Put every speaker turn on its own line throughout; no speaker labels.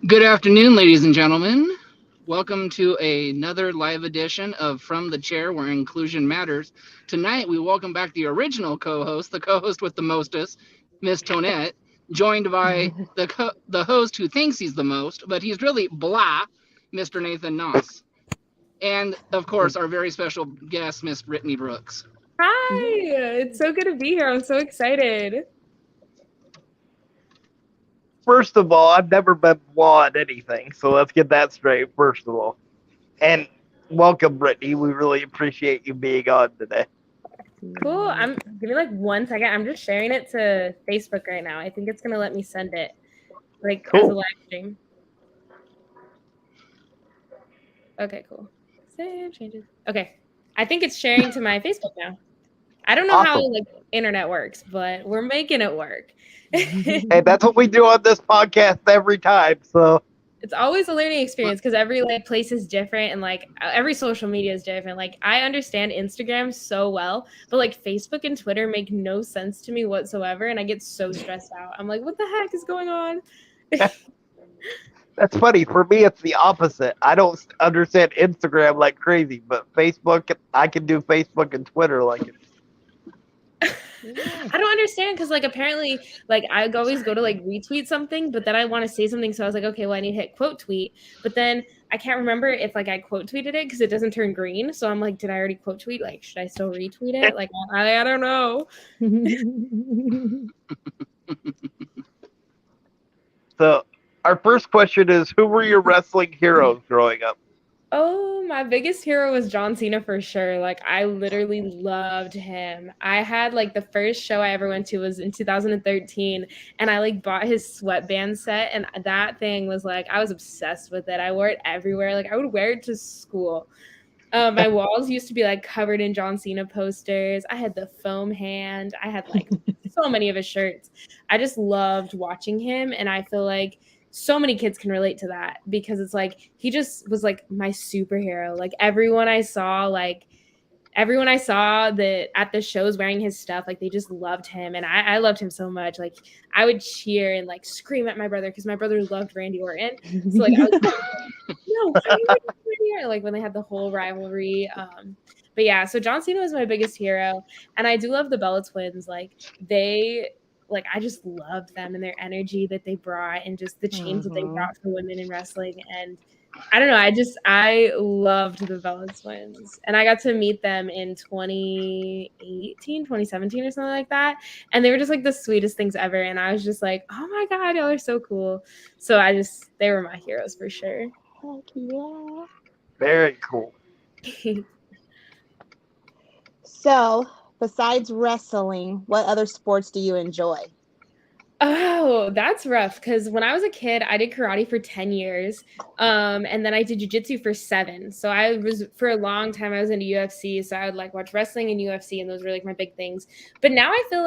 Good afternoon, ladies and gentlemen. Welcome to another live edition of From the Chair, where inclusion matters. Tonight, we welcome back the original co-host, the co-host with the mostest, Miss Tonette, joined by the host who thinks he's the most, but he's really blah, Mr. Nathan Noss. And, of course, our very special guest, Miss Brittnie Brooks.
Hi, it's so good to be here. I'm so excited.
First of all, I've never been blah at anything, so let's get that straight, first of all. And welcome, Brittnie. We really appreciate you being on today.
Cool. Give me like 1 second. I'm just sharing it to Facebook right now. I think it's gonna let me send it as a live stream. Okay, cool. Save changes. Okay. I think it's sharing to my Facebook now. I don't know how internet works, but we're making it work.
Hey, that's what we do on this podcast every time, so
it's always a learning experience because every place is different and every social media is different. I understand Instagram so well, but Facebook and Twitter make no sense to me whatsoever, and I get so stressed out. I'm like, what the heck is going on?
That's funny. For me, it's the opposite. I don't understand Instagram like crazy, but Facebook, I can do Facebook and Twitter like it.
I don't understand because apparently I always go to retweet something, but then I want to say something, so I was like, okay, well, I need to hit quote tweet, but then I can't remember if I quote tweeted it because it doesn't turn green, so I'm like, did I already quote tweet? Should I still retweet it? I don't know.
So our first question is, who were your wrestling heroes growing up?
Oh, my biggest hero was John Cena for sure. I literally loved him. I had the first show I ever went to was in 2013, and I bought his sweatband set, and that thing was I was obsessed with it. I wore it everywhere. I would wear it to school. My walls used to be covered in John Cena posters. I had the foam hand. I had so many of his shirts. I just loved watching him, and I feel so many kids can relate to that because it's he just was my superhero. Everyone I saw that at the shows wearing his stuff, they just loved him, and I loved him so much. I would cheer and scream at my brother because my brother loved Randy Orton. So I was no, when they had the whole rivalry. But yeah, so John Cena was my biggest hero, and I do love the Bella Twins. I just loved them and their energy that they brought and just the change that they brought for women in wrestling. And I don't know, I loved the Bella Twins. And I got to meet them in 2018, 2017 or something like that. And they were just the sweetest things ever. And I was just oh my God, y'all are so cool. So they were my heroes for sure.
Heck yeah.
Very cool.
So, besides wrestling, what other sports do you enjoy?
Oh, that's rough because when I was a kid, I did karate for 10 years. And then I did jiu-jitsu for 7. So for a long time, I was into UFC. So I would watch wrestling and UFC, and those were my big things. But now I feel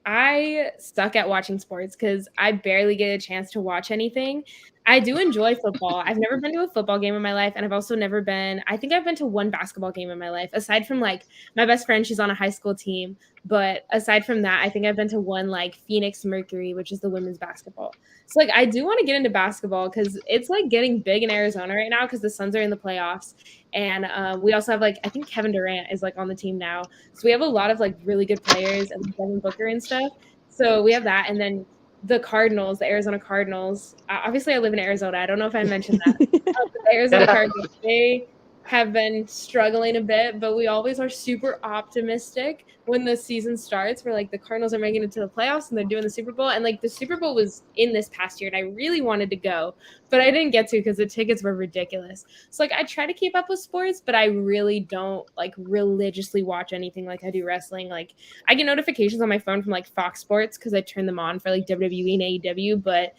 I suck at watching sports because I barely get a chance to watch anything. I do enjoy football. I've never been to a football game in my life, and I've also I think I've been to 1 basketball game in my life. Aside from my best friend, she's on a high school team. But aside from that, I think I've been to 1 Phoenix Mercury, which is the women's basketball. So I do want to get into basketball because it's getting big in Arizona right now because the Suns are in the playoffs. And we also have I think Kevin Durant is on the team now. So we have a lot of really good players and Devin Booker and stuff. So we have that. And then the Cardinals, the Arizona Cardinals. Obviously, I live in Arizona. I don't know if I mentioned that. The Arizona Cardinals, they have been struggling a bit, but we always are super optimistic when the season starts. We're the Cardinals are making it to the playoffs and they're doing the Super Bowl. And the Super Bowl was in this past year, and I really wanted to go, but I didn't get to because the tickets were ridiculous. So I try to keep up with sports, but I really don't religiously watch anything like I do wrestling. I get notifications on my phone from Fox Sports because I turn them on for WWE and AEW, but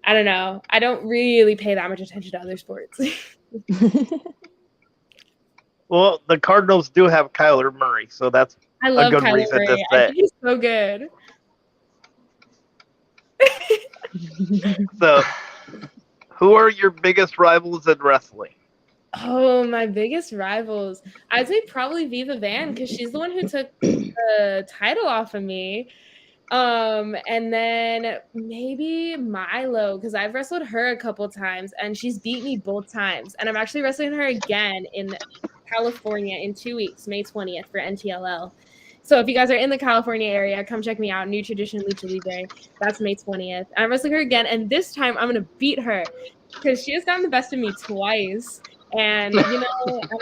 I don't know. I don't really pay that much attention to other sports.
Well, the Cardinals do have Kyler Murray, so that's
I love
a good
Kyler
reason
Murray.
to say.
I think he's so good.
So, who are your biggest rivals in wrestling?
Oh, my biggest rivals. I'd say probably Viva Van because she's the one who took the title off of me. And then maybe Milo, because I've wrestled her a couple times and she's beat me both times. And I'm actually wrestling her again in California in 2 weeks, May 20th for NTLL. So if you guys are in the California area, come check me out. New Tradition Lucha Libre. That's May 20th. I'm wrestling her again, and this time I'm gonna beat her because she has gotten the best of me twice. And and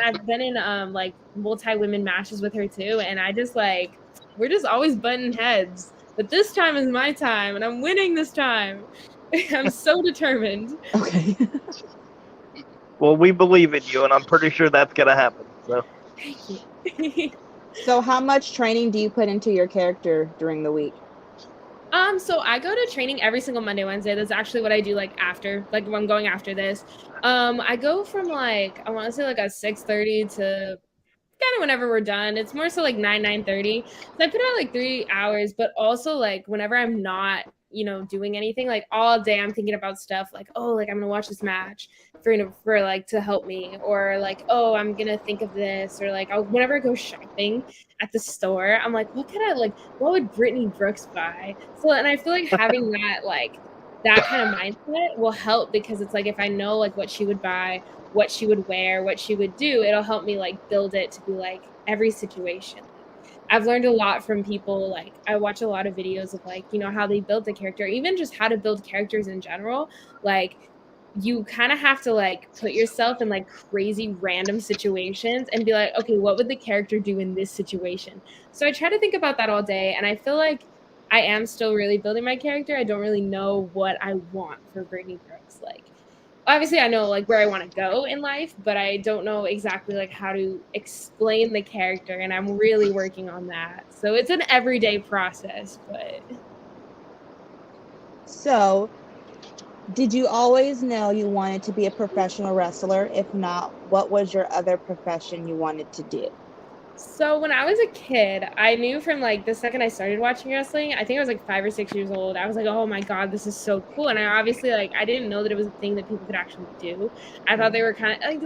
I've been in like multi-women matches with her too, and I just like we're just always butting heads. But this time is my time, and I'm winning this time. I'm so determined.
Okay.
Well, we believe in you, and I'm pretty sure that's gonna happen. So.
Thank you.
So how much training do you put into your character during the week?
So I go to training every single Monday, Wednesday. That's actually what I do after when I'm going after this. I go from I want to say a 6:30 to kind of whenever we're done. It's more so 9:30. So I put out 3 hours, but also whenever I'm not doing anything, all day I'm thinking about stuff I'm gonna watch this match for to help me, or oh, I'm gonna think of this, or whenever I go shopping at the store, I'm what would Brittnie Brooks buy? So, and I feel having that kind of mindset will help, because it's if I know what she would buy, what she would wear, what she would do, it'll help me build it to be every situation. I've learned a lot from people. I watch a lot of videos of how they build the character, even just how to build characters in general. You kind of have to put yourself in crazy random situations and be okay, what would the character do in this situation? So I try to think about that all day, and I feel I am still really building my character. I don't really know what I want for Brittnie Brooks. Obviously I know where I want to go in life, but I don't know exactly how to explain the character, and I'm really working on that. So it's an everyday process. But
so did you always know you wanted to be a professional wrestler? If not, what was your other profession you wanted to do?
So when I was a kid, I knew from the second I started watching wrestling, I think I was 5 or 6 years old. I was oh my God, this is so cool. And I obviously I didn't know that it was a thing that people could actually do. I thought they were kind of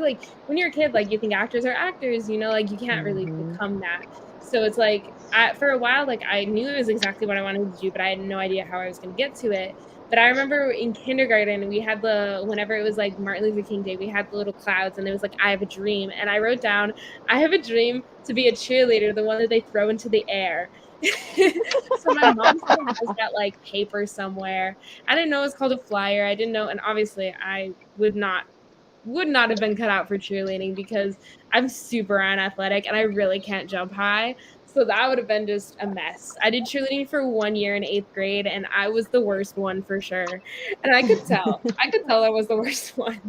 when you're a kid, you think actors are actors, you can't really become that. So it's for a while, I knew it was exactly what I wanted to do, but I had no idea how I was going to get to it. But I remember in kindergarten, we had whenever it was Martin Luther King Day, we had the little clouds, and it was I have a dream. And I wrote down, I have a dream to be a cheerleader, the one that they throw into the air. So my mom still has that paper somewhere. I didn't know it was called a flyer. I didn't know. And obviously I would not have been cut out for cheerleading, because I'm super unathletic and I really can't jump high. So that would have been just a mess. I did cheerleading for 1 year in 8th grade, and I was the worst one for sure. And I could tell. I was the worst one.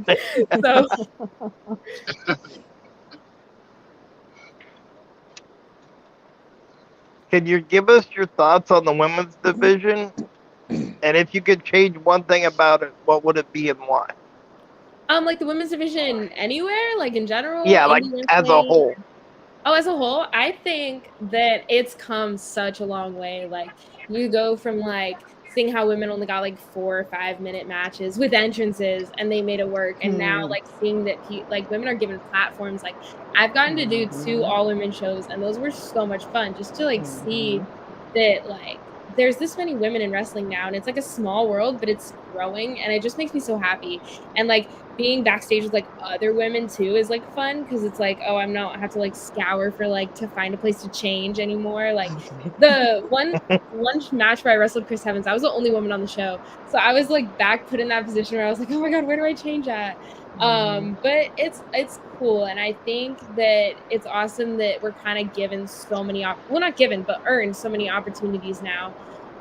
So
Can you give us your thoughts on the women's division? And if you could change one thing about it, what would it be and why?
The women's division anywhere, in general?
Yeah, as a whole.
Oh, as a whole, I think that it's come such a long way. You go from seeing how women only got 4 or 5 minute matches with entrances, and they made it work. And now seeing that women are given platforms. I've gotten to do 2 all-women shows, and those were so much fun, just to see that there's this many women in wrestling now, and it's a small world, but it's growing, and it just makes me so happy. And being backstage with other women too is fun, because it's oh, I'm not have to scour for to find a place to change anymore. The one match where I wrestled Chris Evans, I was the only woman on the show, so I was back put in that position where I was oh my God, where do I change at? But it's cool, and I think that it's awesome that we're kind of given so many not given, but earned so many opportunities now.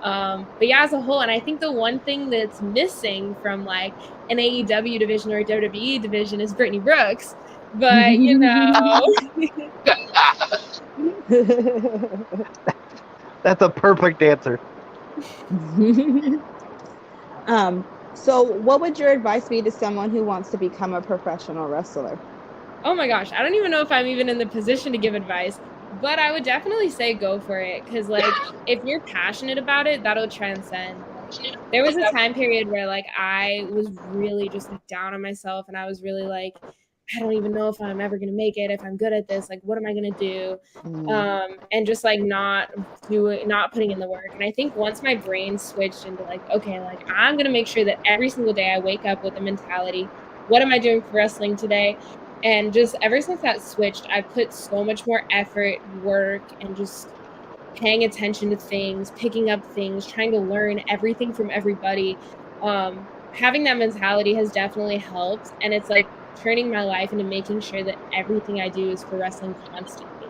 But yeah, as a whole, and I think the one thing that's missing from an AEW division or a WWE division is Brittnie Brooks. But
That's a perfect answer.
So what would your advice be to someone who wants to become a professional wrestler?
Oh my gosh, I don't even know if I'm even in the position to give advice, but I would definitely say go for it, because if you're passionate about it, that'll transcend. There was a time period where I was really just down on myself, and I was really I don't even know if I'm ever gonna make it, if I'm good at this, like what am I gonna do? And just like not putting in the work. And I think once my brain switched into like, okay, like I'm gonna make sure that every single day I wake up with the mentality, what am I doing for wrestling today? And just ever since that switched, I put so much more effort, work, and just paying attention to things, picking up things, trying to learn everything from everybody. Having that mentality has definitely helped. And it's like turning my life into making sure that everything I do is for wrestling constantly.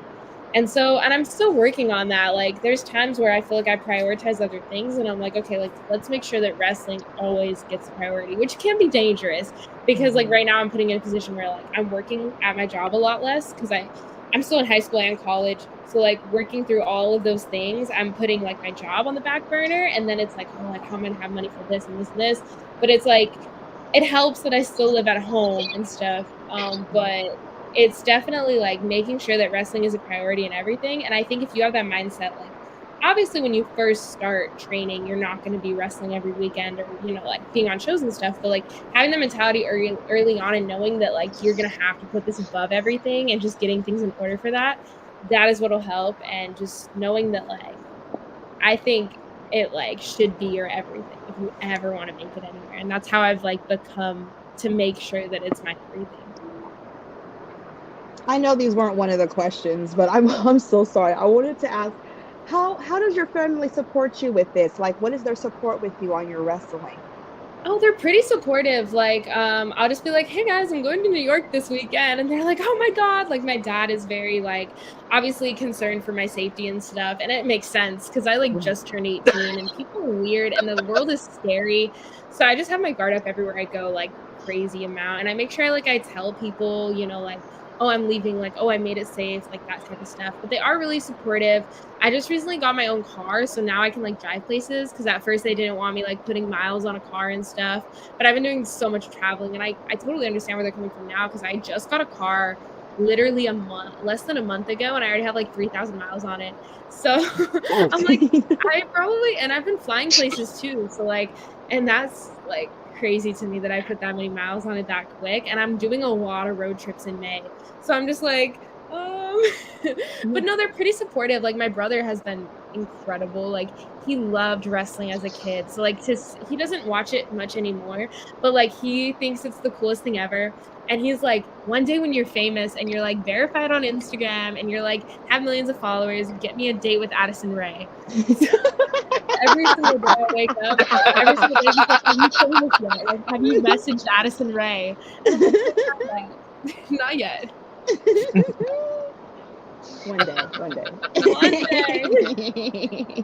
And I'm still working on that. Like, there's times where I feel like I prioritize other things, and I'm like, okay, like, let's make sure that wrestling always gets priority, which can be dangerous because, like, right now I'm putting in a position where, like, I'm working at my job a lot less because I'm still in high school and college. So, like, working through all of those things, I'm putting, like, my job on the back burner, and then it's like, oh, like, how am I gonna have money for this and this and this? But it's like, it helps that I still live at home and stuff. But it's definitely like making sure that wrestling is a priority in everything. And I think if you have that mindset, like obviously when you first start training, you're not going to be wrestling every weekend or, you know, like being on shows and stuff, but like having the mentality early on and knowing that like you're going to have to put this above everything and just getting things in order for that, that is what'll help. And just knowing that like, I think it like should be your everything if you ever want to make it anywhere. And that's how I've like become to make sure that it's my everything.
I know these weren't one of the questions, but I'm so sorry. I wanted to ask, how does your family support you with this? Like, what is their support with you on your wrestling?
Oh, they're pretty supportive. Like, I'll just be like, hey guys, I'm going to New York this weekend. And they're like, oh my God. Like, my dad is very, like, obviously concerned for my safety and stuff. And it makes sense because I, like, just turned 18 and people are weird and the world is scary. So I just have my guard up everywhere I go, like, crazy amount. And I make sure, like, I tell people, you know, like, oh, I'm leaving, like, oh, I made it safe, like, that type of stuff. But they are really supportive. I just recently got my own car, so now I can like drive places because at first they didn't want me like putting miles on a car and stuff. But I've been doing so much traveling, and I totally understand where they're coming from now because I just got a car literally less than a month ago, and I already have like 3,000 miles on it. So I'm like, I've been flying places too. So like, and that's like crazy to me that I put that many miles on it that quick. And I'm doing a lot of road trips in May. So I'm just like, but no, they're pretty supportive. Like my brother has been incredible. Like he loved wrestling as a kid. So like he doesn't watch it much anymore, but like he thinks it's the coolest thing ever. And he's like, one day when you're famous and you're like verified on Instagram and you're like have millions of followers, get me a date with Addison Rae. Every single day I wake up, every single day he's like, have you famous yet? Like, have you messaged Addison Rae? And I'm like, not yet.
One day.
One day.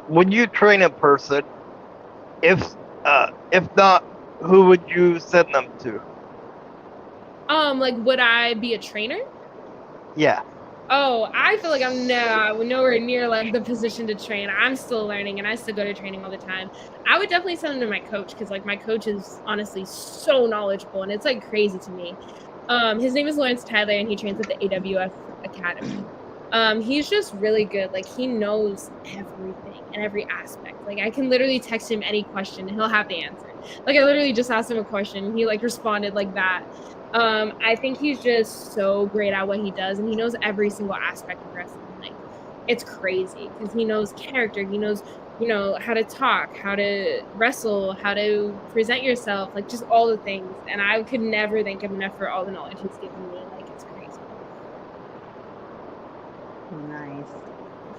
When you train a person, if not, who would you send them to?
Like, would I be a trainer?
Yeah.
Oh, I feel like I'm nowhere near like the position to train. I'm still learning and I still go to training all the time. I would definitely send them to my coach because like my coach is honestly so knowledgeable and it's like crazy to me. His name is Lawrence Tyler and he trains at the AWF Academy. He's just really good. Like he knows everything and every aspect. Like I can literally text him any question and he'll have the answer. Like I literally just asked him a question and he like responded like that. I think he's just so great at what he does and he knows every single aspect of wrestling. Like it's crazy because he knows character, he knows, you know, how to talk, how to wrestle, how to present yourself, like just all the things. And I could never thank him enough for all the knowledge he's given me. Like it's crazy.
Nice.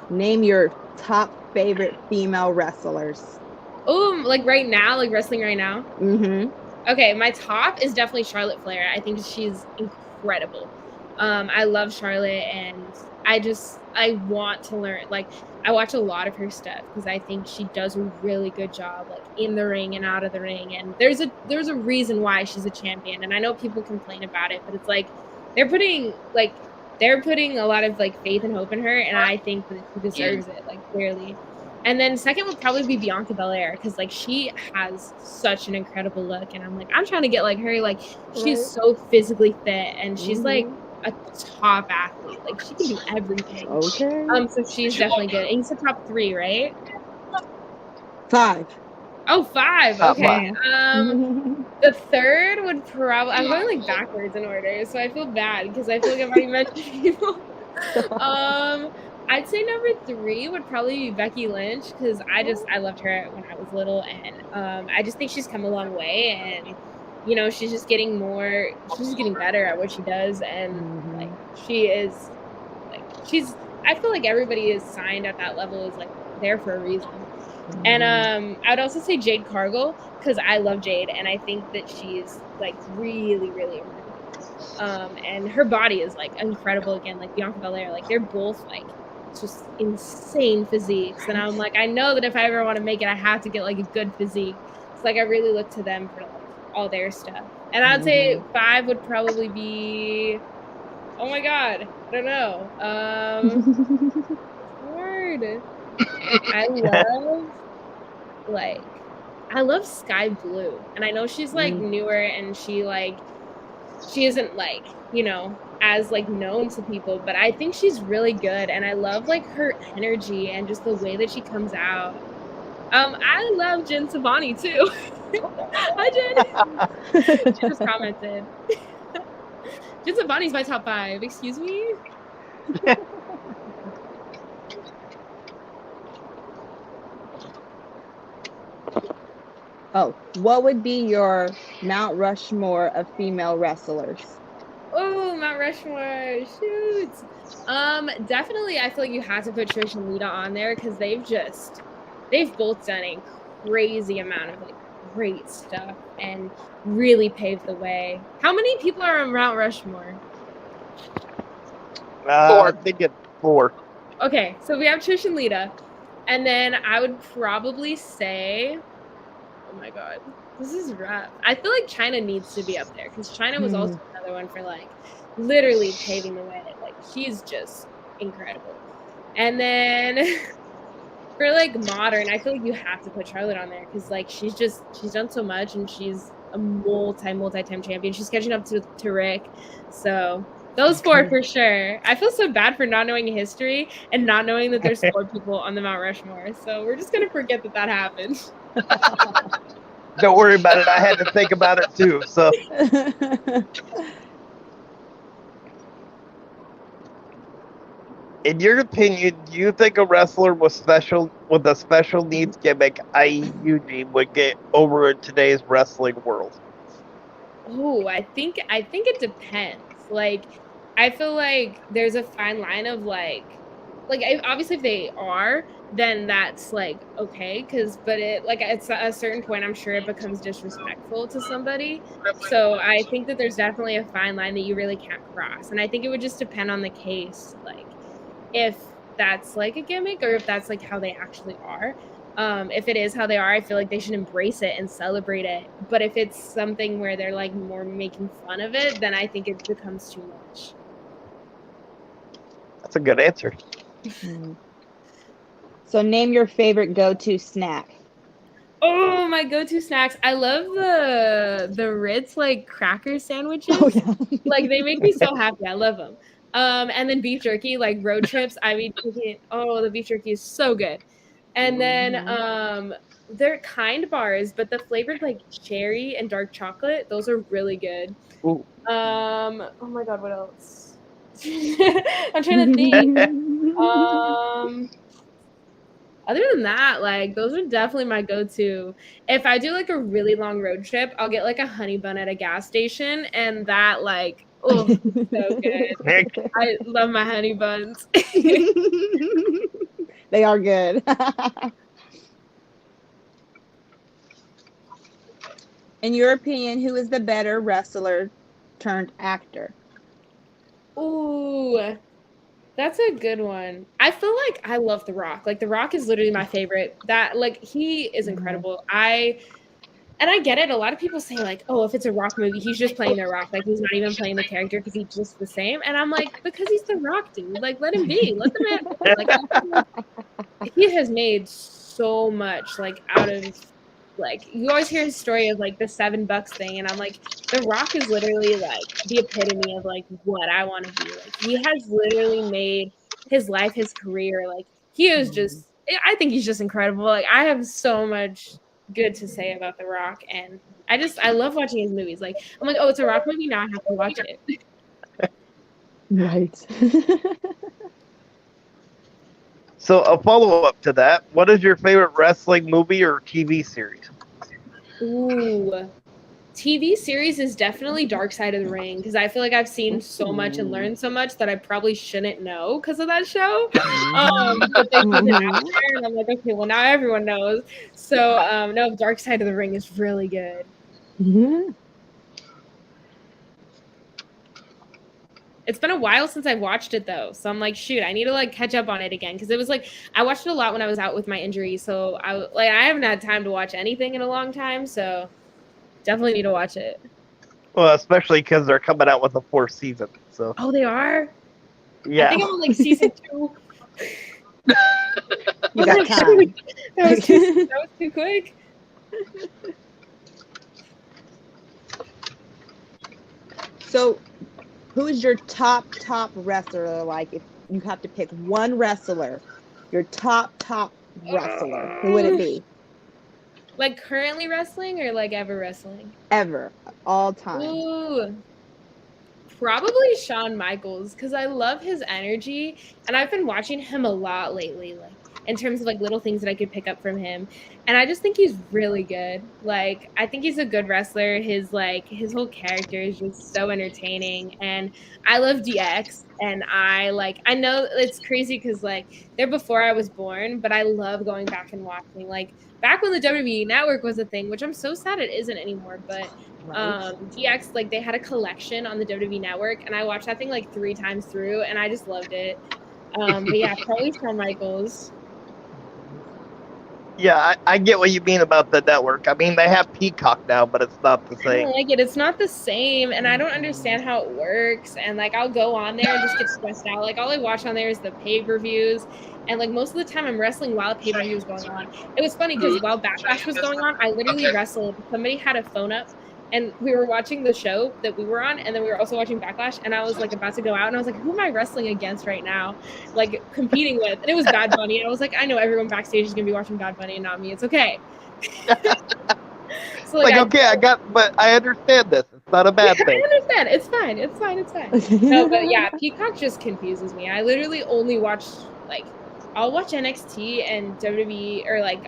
Name your top favorite female wrestlers.
Oh, like right now, like wrestling right now?
Mm-hmm.
Okay, my top is definitely Charlotte Flair. I think she's incredible. I love Charlotte and I want to learn. Like I watch a lot of her stuff because I think she does a really good job like in the ring and out of the ring. And there's a reason why she's a champion. And I know people complain about it, but it's like they're putting a lot of like faith and hope in her, and I think that she deserves it, like clearly. And then second would probably be Bianca Belair because like she has such an incredible look, and I'm like I'm trying to get like her. Like she's so physically fit, and she's like a top athlete. Like she can do everything.
Okay.
So she's definitely good. And you said top 3, right?
5.
Oh, 5.
Top
Okay.
five.
The third would probably, I'm going like backwards in order, so I feel bad because I feel like I've already mentioned people. I'd say number 3 would probably be Becky Lynch because I loved her when I was little, and I just think she's come a long way, and you know she's just getting better at what she does, and like she is like I feel like everybody is signed at that level is like there for a reason. And I would also say Jade Cargill because I love Jade and I think that she's like really, really impressive. And her body is like incredible again, like Bianca Belair. Like they're both like just insane physiques. And I'm like, I know that if I ever want to make it, I have to get like a good physique. So like I really look to them for like all their stuff. And I'd say 5 would probably be, oh my god, I don't know. Hard. I love Sky Blue, and I know she's like newer and she isn't like, you know, as like known to people, but I think she's really good and I love like her energy and just the way that she comes out. I love Jen Savani too. Hi Jen. She just commented. Jen Savani's my top 5. Excuse me.
Oh, what would be your Mount Rushmore of female wrestlers?
Oh, Mount Rushmore, shoot. Definitely I feel like you have to put Trish and Lita on there because they've both done a crazy amount of like great stuff and really paved the way. How many people are on Mount Rushmore?
4.
I think it's 4.
Okay, so we have Trish and Lita, and then I would probably say, oh my god, this is rough. I feel like Chyna needs to be up there because Chyna was also another one for like literally paving the way. Like she's just incredible. And then for like modern, I feel like you have to put Charlotte on there because like she's done so much and she's a multi-time champion. She's catching up to Rick. So those 4 for sure. I feel so bad for not knowing history and not knowing that there's 4 people on the Mount Rushmore. So we're just gonna forget that happened.
Don't worry about it. I had to think about it too. So, in your opinion, do you think a wrestler with a special needs gimmick, i.e., Eugene, would get over in today's wrestling world?
Oh, I think it depends. Like, I feel like there's a fine line of like obviously if they are, then that's like okay, but it's at a certain point I'm sure it becomes disrespectful to somebody. So I think that there's definitely a fine line that you really can't cross, and I think it would just depend on the case, like if that's like a gimmick or if that's like how they actually are. If it is how they are, I feel like they should embrace it and celebrate it. But if it's something where they're like more making fun of it, then I think it becomes too much.
That's a good answer.
So name your favorite go-to snack.
Oh, my go-to snacks. I love the Ritz like cracker sandwiches.
Oh, yeah.
Like they make me so happy. I love them. And then beef jerky, like road trips. I mean, the beef jerky is so good. And then they're Kind bars, but the flavored like cherry and dark chocolate, those are really good.
Ooh.
Oh my god, what else? I'm trying to think. Other than that, like those are definitely my go-to. If I do like a really long road trip, I'll get like a honey bun at a gas station, and that like, oh, so good. I love my honey buns.
They are good. In your opinion, who is the better wrestler turned actor?
Ooh, that's a good one. I feel like I love The Rock. Like The Rock is literally my favorite. That like he is incredible. I get it. A lot of people say like, oh, if it's a Rock movie, he's just playing The Rock. Like he's not even playing the character because he's just the same. And I'm like, because he's The Rock, dude. Like let him be. Let the man play. Like he has made so much like out of like you always hear his story of like the $7 thing, and I'm like, The Rock is literally like the epitome of like what I want to be. Like he has literally made his life, his career. Like he is just, I think he's just incredible. Like I have so much good to say about The Rock, and I love watching his movies. Like I'm like, oh, it's a Rock movie, now I have to watch it.
Right.
So a follow-up to that, what is your favorite wrestling movie or TV series?
Ooh. TV series is definitely Dark Side of the Ring because I feel like I've seen so much and learned so much that I probably shouldn't know because of that show. But they put it out there, and I'm like, okay, well now everyone knows. So no, Dark Side of the Ring is really good. It's been a while since I watched it though, so I'm like, shoot, I need to like catch up on it again because it was like I watched it a lot when I was out with my injury, so I haven't had time to watch anything in a long time, so definitely need to watch it.
Well, especially because they're coming out with a 4th season. So
Oh, they are?
yeah,
I think I'm on like season 2.
You got time.
That was too quick.
So, who is your top wrestler? Like, if you have to pick one wrestler, your top wrestler, who would it be?
Like currently wrestling or like ever wrestling?
Ever, all time.
Ooh. Probably Shawn Michaels because I love his energy, and I've been watching him a lot lately, like in terms of like little things that I could pick up from him, and I just think he's really good. Like I think he's a good wrestler. His whole character is just so entertaining, and I love DX, and I know it's crazy because like they're before I was born, but I love going back and watching like back when the WWE Network was a thing, which I'm so sad it isn't anymore, but.
Right.
DX, like they had a collection on the WWE Network, and I watched that thing like 3 times through, and I just loved it. But yeah, probably Shawn Michaels.
yeah, I get what you mean about the network. I mean, they have Peacock now, but it's not the
I
same.
don't like it. It's not the same, and I don't understand how it works. And like, I'll go on there and just get stressed out. Like, all I watch on there is the pay-per-views, and like most of the time, I'm wrestling while a pay-per-view is going on. It was funny because while Backlash was going on, I literally wrestled. Somebody had a phone up. And we were watching the show that we were on, and then we were also watching Backlash, and I was like about to go out, and I was like, who am I wrestling against right now? Like competing with. And it was Bad Bunny. And I was like, I know everyone backstage is gonna be watching Bad Bunny and not me. It's okay. So
like okay, but I understand this. It's not a bad thing.
I understand. It's fine. It's fine. It's fine. No, but yeah, Peacock just confuses me. I literally only watch like I'll watch NXT and WWE or like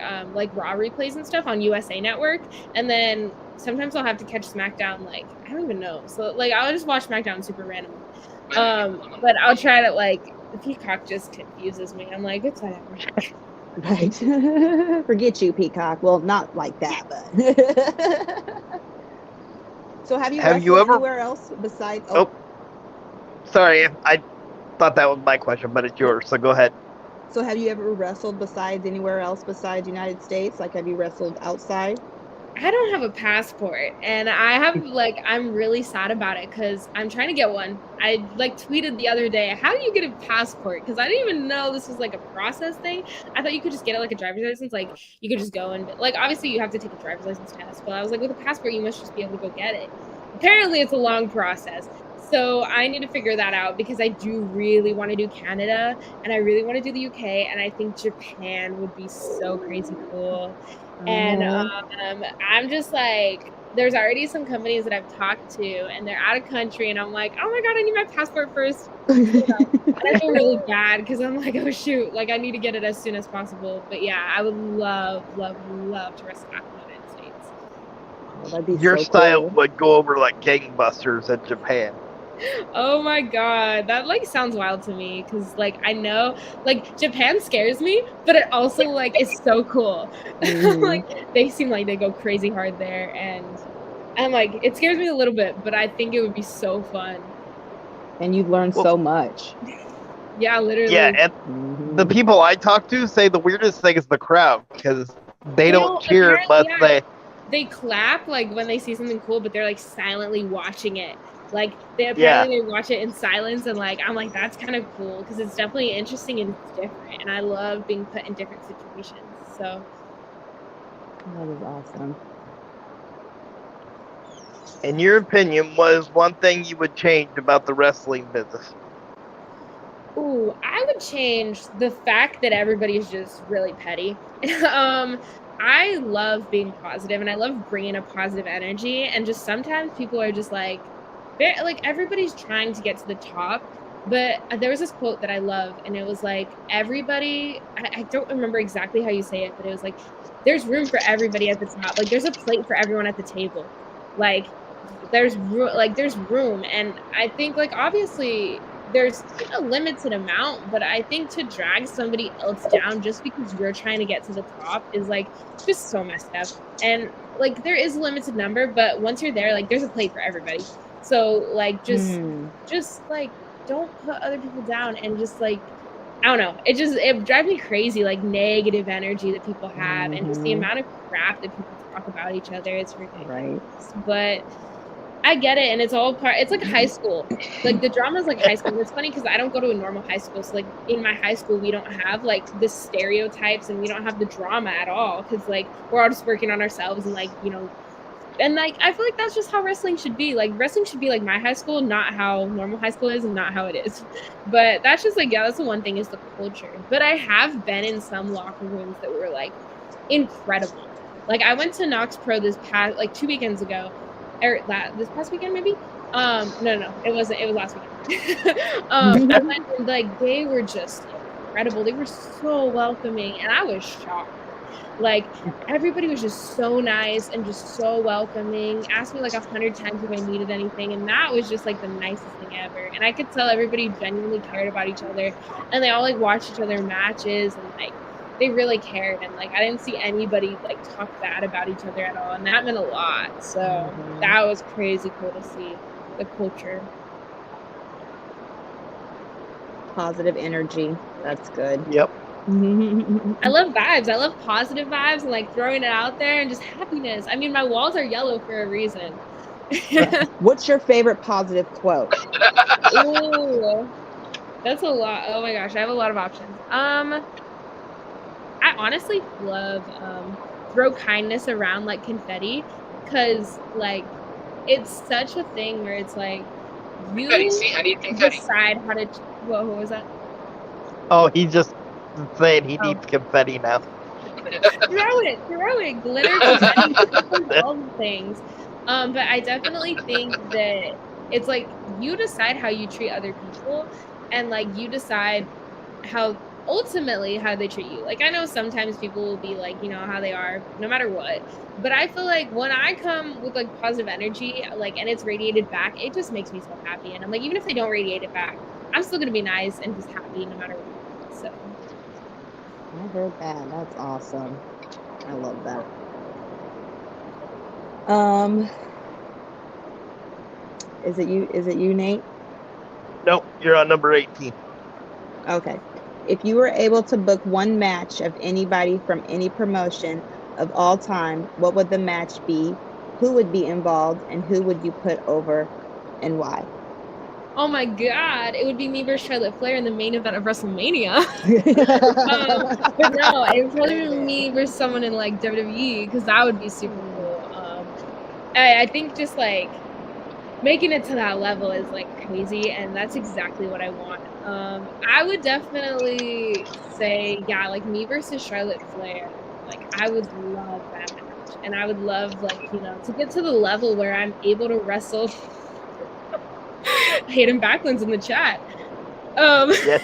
Raw replays and stuff on USA Network, and then sometimes I'll have to catch SmackDown. Like I don't even know. So like I'll just watch SmackDown super randomly. But I'll try to like the Peacock just confuses me. I'm like it's whatever.
Right. Forget you, Peacock. Well, not like that, but. So have you ever anywhere else besides?
Oh, sorry, I thought that was my question, but it's yours. So go ahead.
So have you ever wrestled besides anywhere else besides United States? Like, have you wrestled outside?
I don't have a passport, and I have like I'm really sad about it because I'm trying to get one. I like tweeted the other day, how do you get a passport? Because I didn't even know this was like a process thing. I thought you could just get it like a driver's license, like you could just go and like obviously you have to take a driver's license test, but I was like with a passport you must just be able to go get it. Apparently it's a long process. So I need to figure that out because I do really want to do Canada and I really want to do the UK, and I think Japan would be so crazy cool. And I'm just like, there's already some companies that I've talked to and they're out of country, and I'm like, oh my god, I need my passport first. And I feel really bad because I'm like, oh shoot, like I need to get it as soon as possible. But yeah, I would love to wrestle back in the United States.
Oh, that'd be
Your
so
style
cool.
would go over like gangbusters in Japan.
Oh my god, that like sounds wild to me because like I know like Japan scares me, but it also like is so cool. Like they seem like they go crazy hard there, and I'm like it scares me a little bit, but I think it would be so fun.
And you'd learn so much.
Yeah, literally.
Yeah, and the people I talk to say the weirdest thing is the crowd because they don't cheer unless
they clap like when they see something cool, but they're like silently watching it. Like they apparently they watch it in silence, and like I'm like that's kind of cool because it's definitely interesting and different, and I love being put in different situations. So
that is awesome.
In your opinion, what is one thing you would change about the wrestling business?
Ooh, I would change the fact that everybody's just really petty. I love being positive and I love bringing a positive energy. And just sometimes people are just like everybody's trying to get to the top. But there was this quote that I love, and it was like, everybody, I don't remember exactly how you say it, but it was like, there's room for everybody at the top. Like, there's a plate for everyone at the table. Like, there's room. And I think, like, obviously, there's a limited amount, but I think to drag somebody else down just because you're trying to get to the top is, like, just so messed up. And, like, there is a limited number, but once you're there, like, there's a plate for everybody. So, like, just like, don't put other people down, and just, like, I don't know. It drives me crazy, like, negative energy that people have, and just the amount of crap that people talk about each other. It's ridiculous.
Right.
But I get it, and it's all part. It's like high school. Like, the drama is like high school. It's funny because I don't go to a normal high school. So, like, in my high school, we don't have, like, the stereotypes, and we don't have the drama at all, because, like, we're all just working on ourselves, and, like, you know. And, like, I feel like that's just how wrestling should be. Like, wrestling should be like my high school, not how normal high school is, and not how it is. But that's just, like, yeah, that's the one thing, is the culture. But I have been in some locker rooms that were, like, incredible. Like, I went to Knox Pro this past, like, 2 weekends ago, or this past weekend maybe. No, it wasn't. It was last weekend. I went, and, like, they were just incredible. They were so welcoming, and I was shocked. Like, everybody was just so nice and just so welcoming. Asked me like 100 times if I needed anything, and that was just like the nicest thing ever. And I could tell everybody genuinely cared about each other, and they all like watched each other matches, and like they really cared. And like I didn't see anybody like talk bad about each other at all, and that meant a lot. So that was crazy cool to see the culture.
Positive energy. That's good.
Yep.
I love vibes. I love positive vibes and like throwing it out there and just happiness. I mean, my walls are yellow for a reason.
What's your favorite positive quote?
Ooh, that's a lot. Oh my gosh, I have a lot of options. I honestly love throw kindness around like confetti, because like it's such a thing where it's like you decide how to. Whoa, what was that?
Oh, he just saying he needs confetti now.
throw it, glitter, confetti, all the things. But I definitely think that it's like you decide how you treat other people, and like you decide how ultimately how they treat you. Like I know sometimes people will be like, you know, how they are no matter what, but I feel like when I come with like positive energy, like, and it's radiated back, it just makes me so happy. And I'm like, even if they don't radiate it back, I'm still gonna be nice and just happy no matter what. So
I heard that. That's awesome. I love that. Is it you, Nate?
Nope, you're on number 18.
Okay. If you were able to book one match of anybody from any promotion of all time, what would the match be? Who would be involved, and who would you put over, and why?
Oh my God, it would be me versus Charlotte Flair in the main event of WrestleMania. But no, it would probably be me versus someone in like WWE, because that would be super cool. I think just like making it to that level is like crazy, and that's exactly what I want. I would definitely say, yeah, like me versus Charlotte Flair. Like I would love that match, and I would love like, you know, to get to the level where I'm able to wrestle. Hayden Backlund's in the chat.
Yes.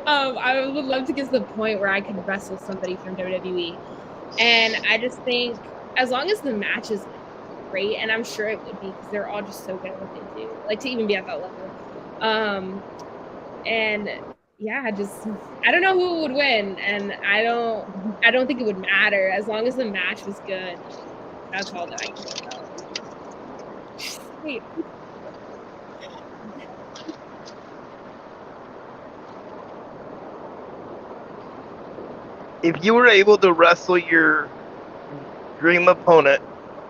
I would love to get to the point where I could wrestle somebody from WWE, and I just think as long as the match is great, and I'm sure it would be because they're all just so good at what they do, like to even be at that level. And yeah, I don't know who would win, and I don't think it would matter as long as the match was good. That's all that I care about. Wait.
If you were able to wrestle your dream opponent,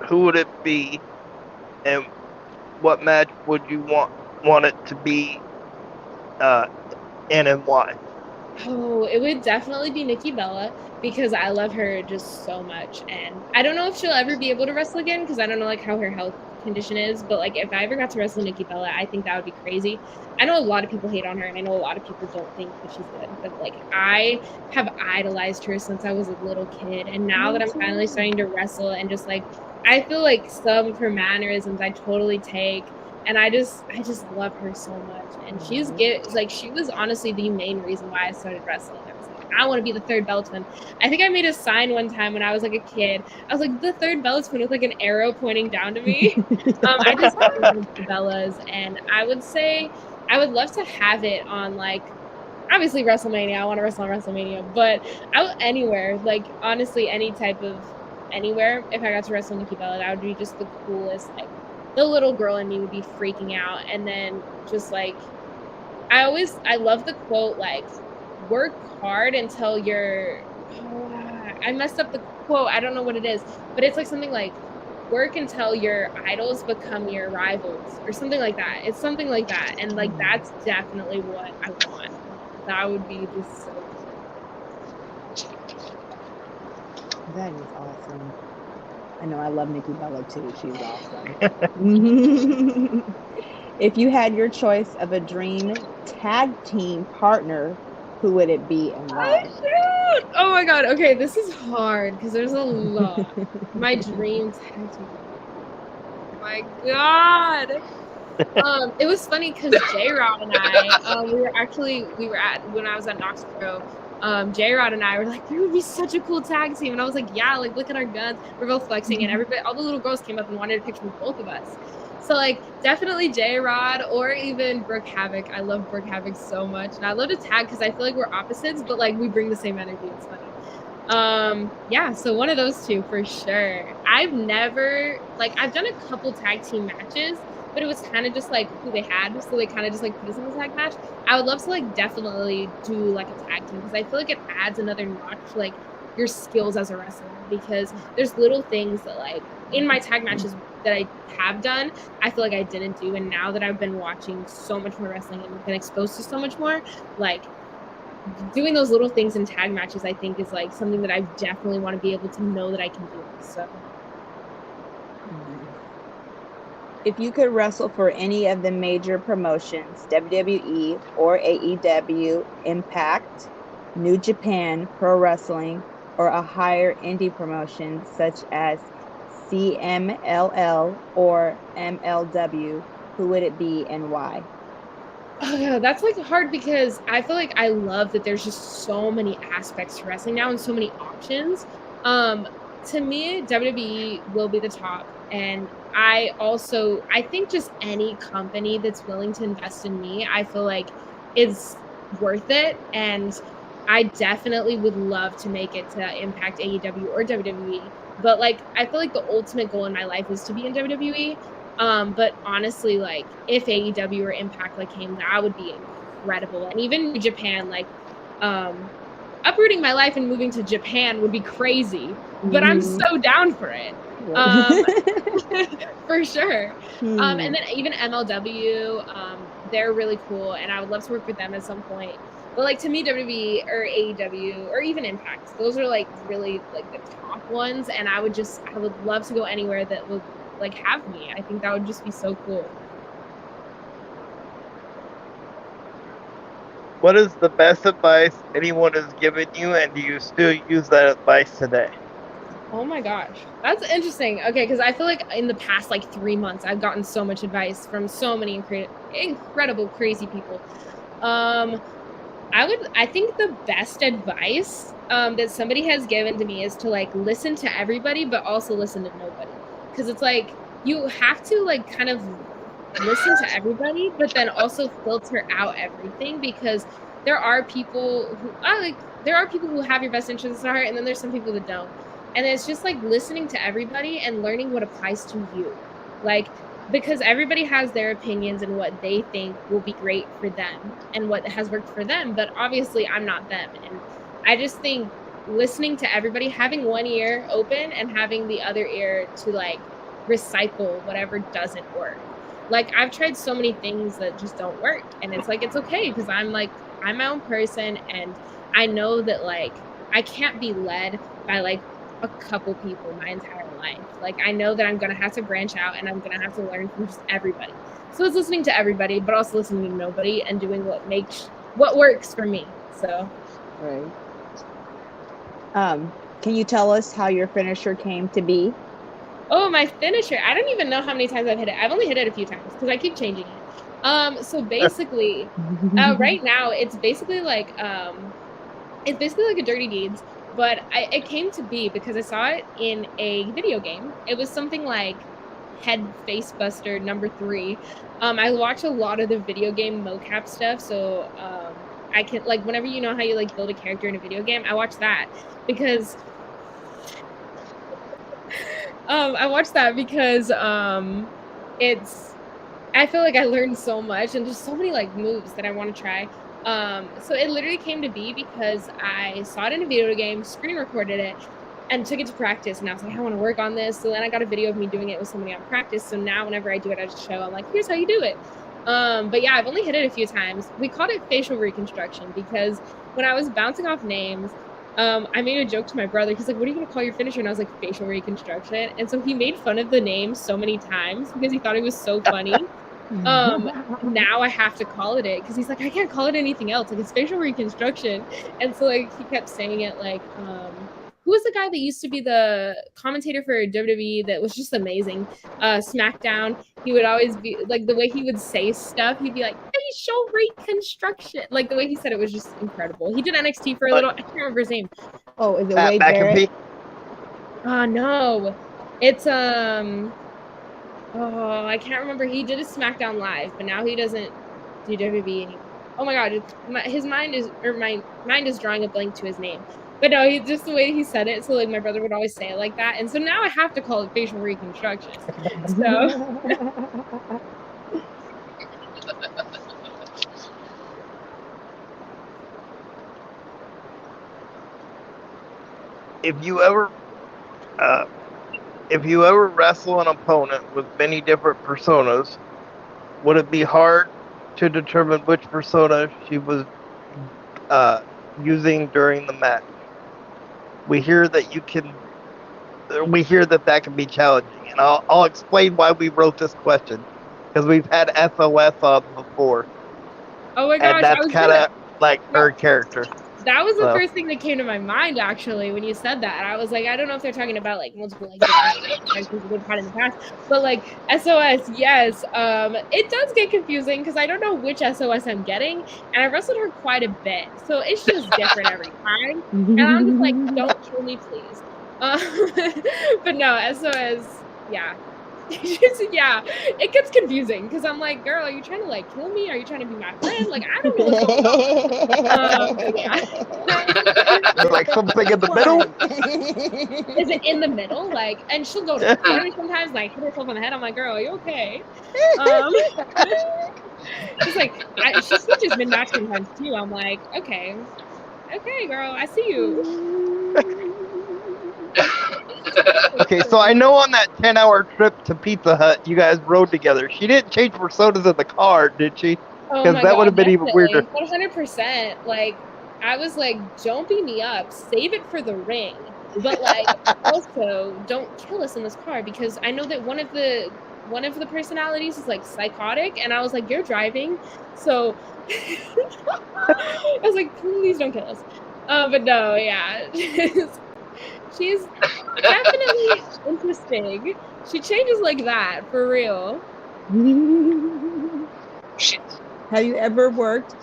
who would it be, and what match would you want it to be, and why?
Oh, it would definitely be Nikki Bella, because I love her just so much, and I don't know if she'll ever be able to wrestle again, because I don't know like how her health condition is, but like if I ever got to wrestle Nikki Bella, I think that would be crazy. I know a lot of people hate on her, and I know a lot of people don't think that she's good, but like I have idolized her since I was a little kid, and now that I'm finally starting to wrestle and just like I feel like some of her mannerisms I totally take, and I just love her so much. And she was honestly the main reason why I started wrestling. I was like, I want to be the third Bella Twin. I think I made a sign one time when I was like a kid. I was like the third Bella Twin with like an arrow pointing down to me. I just love the Bellas, and I would say I would love to have it on like obviously WrestleMania. I want to wrestle on WrestleMania, but anywhere, like honestly any type of anywhere. If I got to wrestle Nikki Bella, that would be just the coolest. Like the little girl in me would be freaking out, and then just like I love the quote like work hard until you're I messed up the quote, I don't know what it is, but it's like something like work until your idols become your rivals or something like that. It's something like that, and like that's definitely what I want. That would be just so cool.
That is awesome. I know I love Nikki Bella too. She's awesome. If you had your choice of a dream tag team partner, who would it be and why?
Oh my god. Okay, this is hard because there's a lot. My dream tag team. Oh my god. It was funny because J-Rod and I, we were at when I was at Knox Pro. J-Rod and I were like, we would be such a cool tag team, and I was like, yeah, like look at our guns, we're both flexing, and everybody, all the little girls came up and wanted a picture with both of us. So like definitely J-Rod or even Brooke Havoc. I love Brooke Havoc so much, and I love to tag because I feel like we're opposites, but like we bring the same energy. It's funny. Yeah, so one of those two for sure. I've done a couple tag team matches, but it was kind of just like who they had, so they kind of just like put us in the tag match. I would love to like definitely do like a tag team because I feel like it adds another notch to like your skills as a wrestler, because there's little things that like in my tag matches that I have done, I feel like I didn't do, and now that I've been watching so much more wrestling and been exposed to so much more, like doing those little things in tag matches, I think is like something that I definitely want to be able to know that I can do. So.
If you could wrestle for any of the major promotions, WWE or AEW, Impact, New Japan Pro Wrestling, or a higher indie promotion such as CMLL or MLW, who would it be and why?
Oh yeah, that's like hard because I feel like I love that there's just so many aspects to wrestling now and so many options. To me, WWE will be the top, and I think just any company that's willing to invest in me, I feel like is worth it, and I definitely would love to make it to Impact, AEW, or WWE. But like I feel like the ultimate goal in my life is to be in WWE. But honestly, like if AEW or Impact like came, that would be incredible. And even Japan, like uprooting my life and moving to Japan would be crazy, but I'm so down for it. For sure. And then even MLW, they're really cool, and I would love to work with them at some point. But like to me, WWE or AEW or even Impact, those are like really like the top ones, and I would love to go anywhere that would like have me. I think that would just be so cool.
What is the best advice anyone has given you, and do you still use that advice today?
Oh my gosh, that's interesting. Okay, because I feel like in the past like 3 months, I've gotten so much advice from so many incredible, crazy people. I think the best advice that somebody has given to me is to like listen to everybody, but also listen to nobody. Because it's like you have to like kind of listen to everybody, but then also filter out everything, because there are people who have your best interests at heart, and then there's some people that don't. And it's just like listening to everybody and learning what applies to you. Like, because everybody has their opinions and what they think will be great for them and what has worked for them. But obviously I'm not them. And I just think listening to everybody, having one ear open and having the other ear to like recycle whatever doesn't work. Like I've tried so many things that just don't work, and it's like, it's okay, because I'm my own person, and I know that like I can't be led by like a couple people my entire life. Like, I know that I'm going to have to branch out and I'm going to have to learn from just everybody. So it's listening to everybody, but also listening to nobody and doing what works for me. So.
Right. Can you tell us how your finisher came to be?
Oh, my finisher. I don't even know how many times I've hit it. I've only hit it a few times because I keep changing it. So basically, right now it's basically like a Dirty Deeds, but it came to be because I saw it in a video game. It was something like Head Face Buster #3. I watch a lot of the video game mocap stuff, so I can, like, whenever you know how you like build a character in a video game, I watch that because I watched that because I feel like I learned so much and just so many like moves that I want to try. So it literally came to be because I saw it in a video game, screen recorded it, and took it to practice. And I was like, I want to work on this. So then I got a video of me doing it with somebody on practice. So now whenever I do it, I just show, I'm like, here's how you do it. But yeah, I've only hit it a few times. We called it facial reconstruction because when I was bouncing off names, I made a joke to my brother. He's like, what are you going to call your finisher? And I was like, facial reconstruction. And so he made fun of the name so many times because he thought it was so funny. Now I have to call it because he's like, I can't call it anything else. Like, it's facial reconstruction. And so like he kept saying it like, who was the guy that used to be the commentator for WWE that was just amazing? SmackDown. He would always be like, the way he would say stuff, he'd be like, facial reconstruction. Like the way he said it was just incredible. He did NXT for a little, I can't remember his name.
Oh, is it Wade Barrett?
No. It's oh, I can't remember. He did a SmackDown Live, but now he doesn't do WWE anymore. Oh my god, my mind is drawing a blank to his name. But no, just the way he said it. So like my brother would always say it like that, and so now I have to call it facial reconstruction. So.
If you ever wrestle an opponent with many different personas, would it be hard to determine which persona she was using during the match? We hear that that can be challenging, and I'll explain why we wrote this question, because we've had SOS on before.
Oh my gosh,
and that's kind of like her character.
That was the first thing that came to my mind, actually, when you said that. I was like, I don't know if they're talking about like multiple like characters we've had in the past, but like SOS, yes. It does get confusing because I don't know which SOS I'm getting, and I wrestled her quite a bit, so it's just different every time. And I'm just like, don't kill me, please. But no, SOS, yeah. Yeah, it gets confusing because I'm like, girl, are you trying to like kill me? Are you trying to be my friend? Like, I don't know what's going on.
Yeah. Like something in the middle?
Is it in the middle? Like, and she'll go to corner sometimes, like hit herself on the head. I'm like, girl, are you okay? She's like, she switches mid-match sometimes too. I'm like, okay, girl, I see you.
Okay, so I know on that 10-hour trip to Pizza Hut, you guys rode together. She didn't change personas in the car, did she? Because that would have been even weirder.
100%. Like, I was like, don't beat me up. Save it for the ring. But like, also, don't kill us in this car, because I know that one of the personalities is like psychotic, and I was like, you're driving, so I was like, please don't kill us. But no, yeah. She's definitely interesting. She changes like that, for real.
Have you ever worked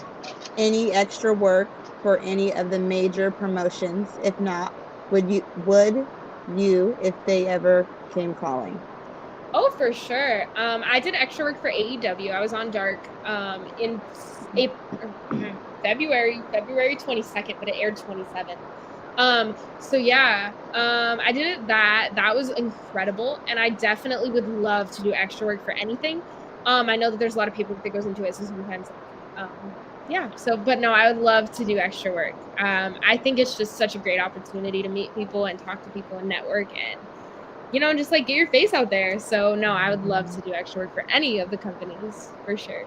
any extra work for any of the major promotions? If not, would you if they ever came calling?
Oh, for sure. I did extra work for AEW. I was on Dark in February 22nd, but it aired 27th. So yeah, I did that was incredible, and I definitely would love to do extra work for anything. I know that there's a lot of people that goes into it, so sometimes yeah, so but no, I would love to do extra work. I think it's just such a great opportunity to meet people and talk to people and network, and just like get your face out there. So no, I would love to do extra work for any of the companies, for sure.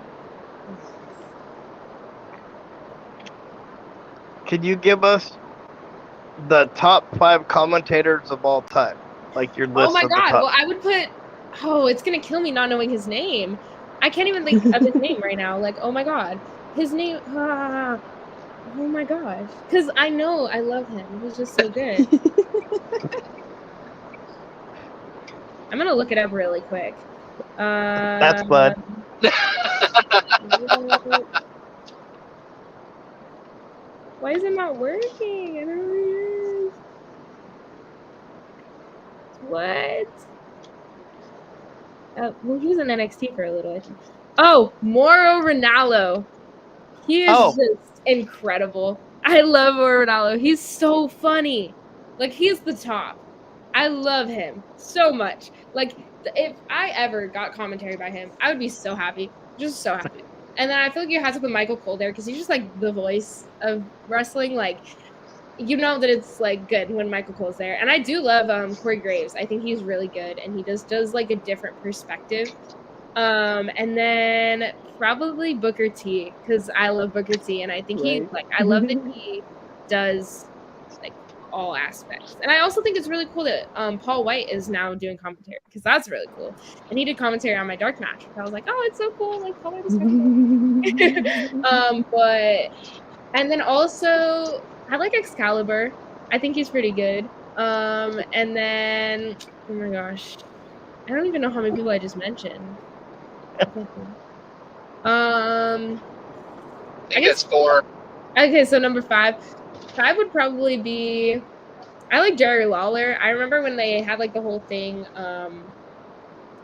Can you give us the top 5 commentators of all time. Like your list
Oh my
of the
god.
top.
Well, I would put. Oh, it's gonna kill me not knowing his name. I can't even think of his name right now. Like, oh my god, his name. Oh my gosh, because I know I love him. He's just so good. I'm gonna look it up really quick.
That's fun.
Why is it not working? I don't know what it is. What? Well, he was in NXT for a little, I think. Oh, Mauro Ranallo. He is just incredible. I love Mauro Ranallo. He's so funny. Like, he's the top. I love him so much. Like, if I ever got commentary by him, I would be so happy. Just so happy. And then I feel like you have to put Michael Cole there because he's just like the voice of wrestling. Like, you know that it's like good when Michael Cole's there. And I do love Corey Graves. I think he's really good and he does like a different perspective. And then probably Booker T because I love Booker T and I think I love that he does like all aspects. And I also think it's really cool that Paul White is now doing commentary because that's really cool. And he did commentary on my dark match. I was like, oh, it's so cool. Like Paul White is and then also I like Excalibur. I think he's pretty good. And then oh my gosh, I don't even know how many people I just mentioned. I
think it's 4.
Okay, so number 5. 5 would probably be. I like Jerry Lawler. I remember when they had like the whole thing.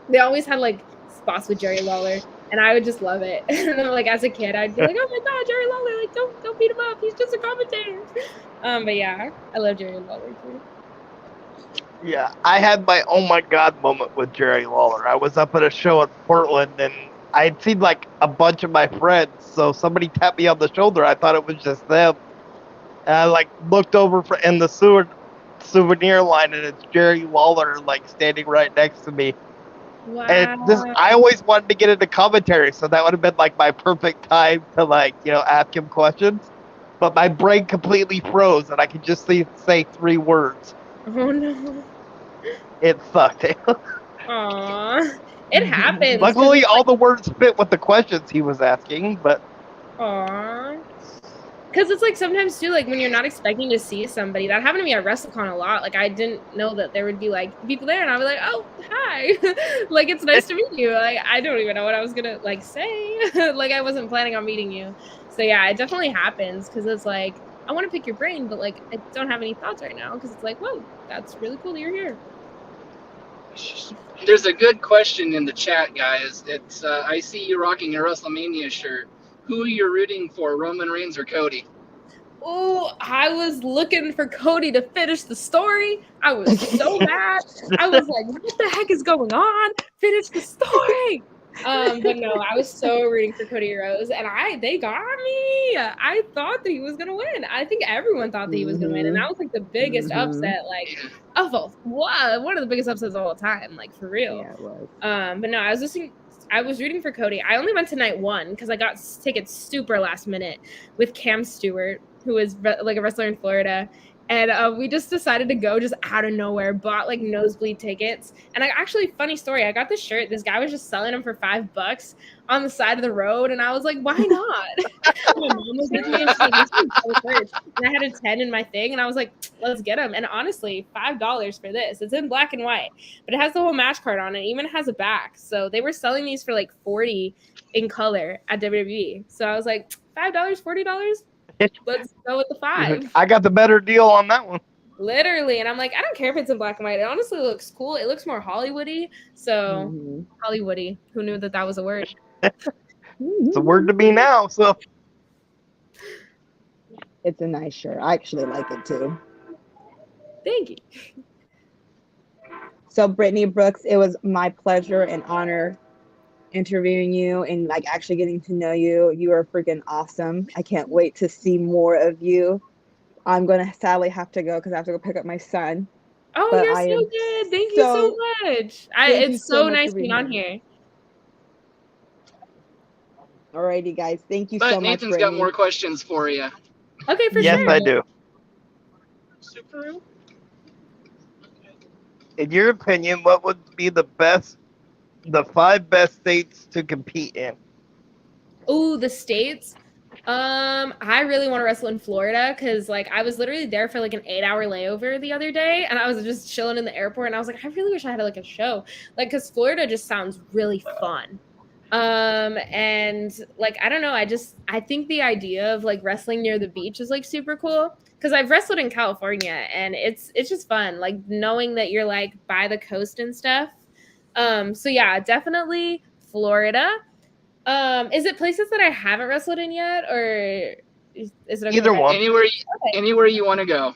They always had like spots with Jerry Lawler, and I would just love it. And then, like as a kid, I'd be like, "Oh my god, Jerry Lawler! Like, don't beat him up. He's just a commentator." But yeah, I love Jerry Lawler too.
Yeah, I had my oh my god moment with Jerry Lawler. I was up at a show in Portland and I had seen like a bunch of my friends, so somebody tapped me on the shoulder. I thought it was just them. And I like looked over in the souvenir line and it's Jerry Lawler like standing right next to me.
Wow.
And I always wanted to get into commentary, so that would have been like my perfect time to like, ask him questions. But my brain completely froze and I could just say 3 words.
Oh no.
It sucked.
Aww. It happens.
Luckily, all the words fit with the questions he was asking, but...
Aww. Because it's like sometimes too, like when you're not expecting to see somebody. That happened to me at WrestleCon a lot. Like I didn't know that there would be like people there, and I was like, "Oh, hi!" Like it's nice to meet you. Like I don't even know what I was gonna like say. Like I wasn't planning on meeting you. So yeah, it definitely happens because it's like I want to pick your brain, but like I don't have any thoughts right now because it's like, whoa, that's really cool that you're here.
There's a good question in the chat, guys. It's I see you rocking a WrestleMania shirt. Who are you rooting for, Roman Reigns or Cody?
Oh, I was looking for Cody to finish the story. I was so mad. I was like, what the heck is going on? Finish the story. But no, I was so rooting for Cody Rhodes, and they got me. I thought that he was gonna win. I think everyone thought that he was gonna win, and that was like the biggest upset, like one of the biggest upsets of all time, like for real.
Yeah, it was.
But no, I was rooting for Cody. I only went to night 1 because I got tickets super last minute with Cam Stewart, who is like a wrestler in Florida. And we just decided to go just out of nowhere, bought like nosebleed tickets. And funny story, I got this shirt. This guy was just selling them for $5 on the side of the road. And I was like, why not? My mom was with me and she's like, this is so good. And I had a 10 in my thing and I was like, let's get them. And honestly, $5 for this. It's in black and white, but it has the whole match card on it. It even has a back. So they were selling these for like $40 in color at WWE. So I was like, $5, $40? Let's go with the 5.
I got the better deal on that one.
Literally. And I'm like, I don't care if it's in black and white. It honestly looks cool. It looks more Hollywoody. So Hollywoody. Who knew that was a word?
It's a word to me now. So
it's a nice shirt. I actually like it too.
Thank you.
So Brittnie Brooks, it was my pleasure and honor interviewing you and like actually getting to know you. You are freaking awesome. I can't wait to see more of you. I'm gonna sadly have to go because I have to go pick up my son.
Oh, but you're so good. Thank you so much. It's so nice being on here.
Alrighty, guys. Thank you so much.
Nathan's got more questions for you.
Okay, for sure.
Yes, I do.
Subaru?
In your opinion, what would be the 5 best states to compete in?
Oh, the States. I really want to wrestle in Florida because like I was literally there for like an 8-hour layover the other day, and I was just chilling in the airport, and I was like, I really wish I had like a show, like because Florida just sounds really fun. And like I don't know, I think the idea of like wrestling near the beach is like super cool because I've wrestled in California, and it's just fun, like knowing that you're like by the coast and stuff. So yeah, definitely Florida. Is it places that I haven't wrestled in yet, or is it okay?
Either one.
Anywhere you want to go.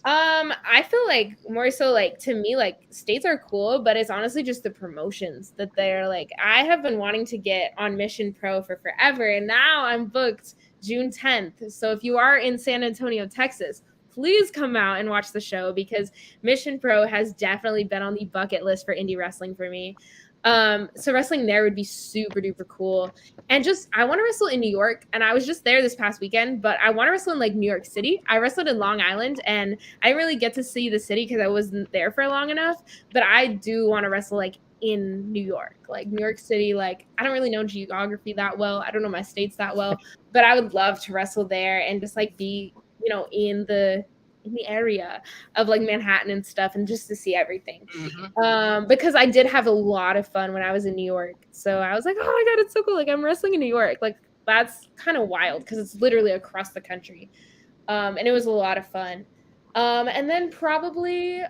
I feel like more so like to me, like states are cool, but it's honestly just the promotions that they're like. I have been wanting to get on Mission Pro for forever, and now I'm booked June 10th. So if you are in San Antonio, Texas, please come out and watch the show because Mission Pro has definitely been on the bucket list for indie wrestling for me. So wrestling there would be super duper cool. And just I want to wrestle in New York, and I was just there this past weekend, but I want to wrestle in like New York City. I wrestled in Long Island, and I didn't really get to see the city because I wasn't there for long enough, but I do want to wrestle like in New York, like New York City. Like I don't really know geography that well, I don't know my states that well, but I would love to wrestle there and just like be, in the area of like Manhattan and stuff, and just to see everything. Because I did have a lot of fun when I was in New York. So I was like, oh my God, it's so cool. Like I'm wrestling in New York. Like that's kind of wild because it's literally across the country. And it was a lot of fun. And then probably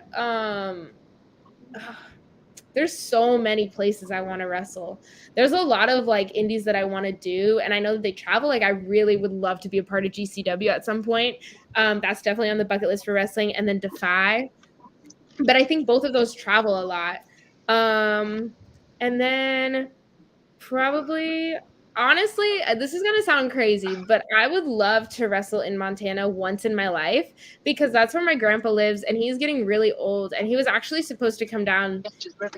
there's so many places I want to wrestle. There's a lot of like indies that I want to do, and I know that they travel. Like I really would love to be a part of GCW at some point. That's definitely on the bucket list for wrestling. And then Defy, but I think both of those travel a lot. And then probably, honestly, this is gonna sound crazy, but I would love to wrestle in Montana once in my life because that's where my grandpa lives, and he's getting really old. And he was actually supposed to come down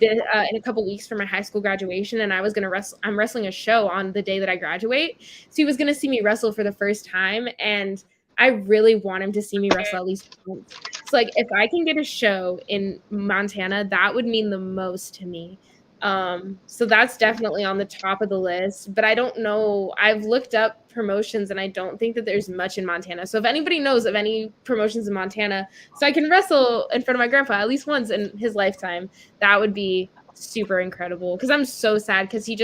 in a couple weeks for my high school graduation, and I was gonna wrestle. I'm wrestling a show on the day that I graduate, so he was gonna see me wrestle for the first time, and I really want him to see me wrestle at least once. So like if I can get a show in Montana, that would mean the most to me. So that's definitely on the top of the list, but I don't know. I've looked up promotions and I don't think that there's much in Montana. So if anybody knows of any promotions in Montana, so I can wrestle in front of my grandpa at least once in his lifetime, that would be super incredible. Cause I'm so sad because he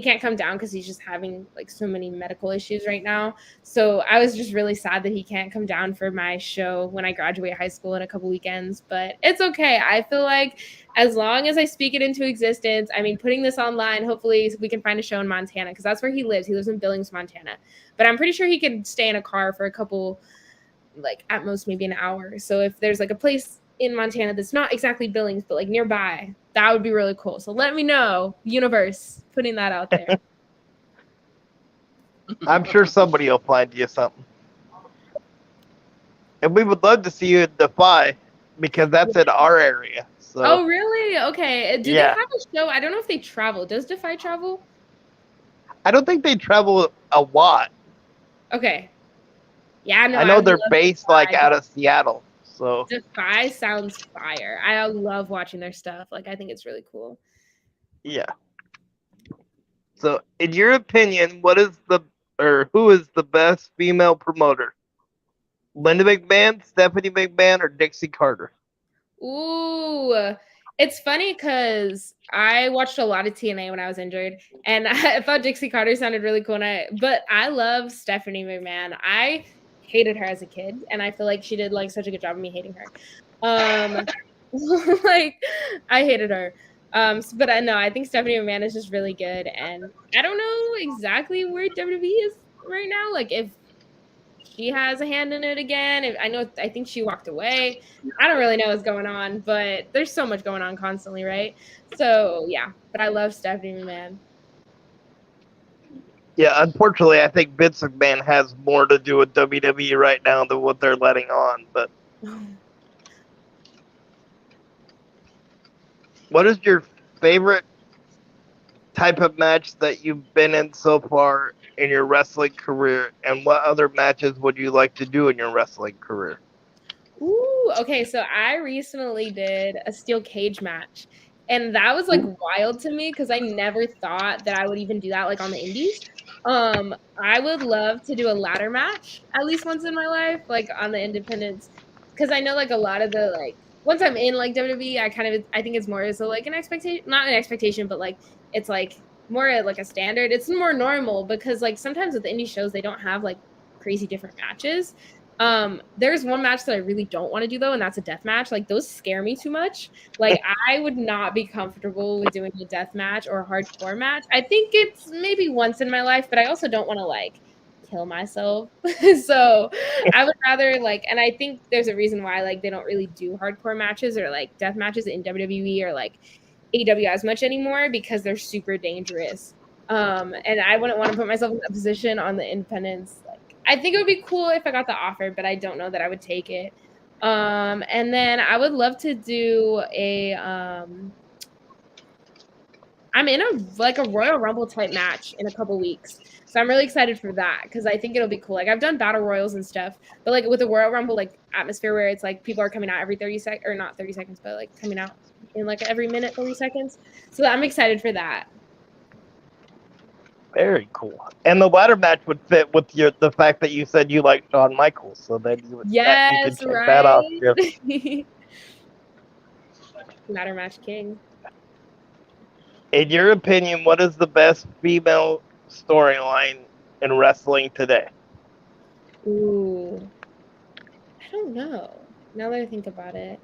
can't come down because he's just having like so many medical issues right now. So I was just really sad that he can't come down for my show when I graduate high school in a couple weekends, but it's okay. I feel like as long as I speak it into existence, I mean, putting this online, hopefully we can find a show in Montana because that's where he lives. He lives in Billings, Montana, but I'm pretty sure he could stay in a car for a couple, like at most maybe an hour. So if there's like a place in Montana that's not exactly Billings, but like nearby, that would be really cool. So let me know, universe, putting that out there.
I'm sure somebody will find you something. And we would love to see you at Defy because that's in our area. So.
Oh, really? Okay. Do they have a show? I don't know if they travel. Does Defy travel?
I don't think they travel a lot.
Okay. Yeah, no.
I know they're based like out of Seattle. So
Defy sounds fire. I love watching their stuff. Like I think it's really cool.
Yeah. So in your opinion, who is the best female promoter? Linda McMahon, Stephanie McMahon, or Dixie Carter?
Ooh, it's funny because I watched a lot of TNA when I was injured, and I thought Dixie Carter sounded really cool. But I love Stephanie McMahon. I hated her as a kid, and I feel like she did like such a good job of me hating her. Like I hated her. But I know I think Stephanie McMahon is just really good, and I don't know exactly where WWE is right now. Like if she has a hand in it again. I think she walked away. I don't really know what's going on, but there's so much going on constantly, right? So yeah, but I love Stephanie McMahon.
Yeah, unfortunately, I think Vince McMahon has more to do with WWE right now than what they're letting on. But what is your favorite type of match that you've been in so far in your wrestling career, and what other matches would you like to do in your wrestling career?
Ooh, okay. So I recently did a steel cage match, and that was like wild to me because I never thought that I would even do that like on the indies. I would love to do a ladder match at least once in my life, like on the independents, because I know like a lot of the like once I'm in like WWE, I think it's more so like an expectation, not an expectation, but like it's like more like a standard. It's more normal because like sometimes with the indie shows they don't have like crazy different matches. There's one match that I really don't want to do though, and that's a death match. Like those scare me too much. Like I would not be comfortable with doing a death match or a hardcore match. I think it's maybe once in my life, but I also don't want to like kill myself. So I would rather like, and I think there's a reason why like they don't really do hardcore matches or like death matches in WWE or like AEW as much anymore because they're super dangerous. And I wouldn't want to put myself in that position on the independents. Like, I think it would be cool if I got the offer, but I don't know that I would take it. And then I would love to do a I'm in a Royal Rumble type match in a couple weeks. So I'm really excited for that because I think it'll be cool. Like I've done battle royals and stuff, but like with the Royal Rumble like atmosphere where it's like people are coming out every 30 seconds or not 30 seconds, but like coming out in like every minute, 30 seconds. So I'm excited for that.
Very cool. And the ladder match would fit with the fact that you said you like Shawn Michaels, so then you would you could check that off.
Right. Ladder match king.
In your opinion, what is the best female storyline in wrestling today?
Ooh. I don't know. Now that I think about it.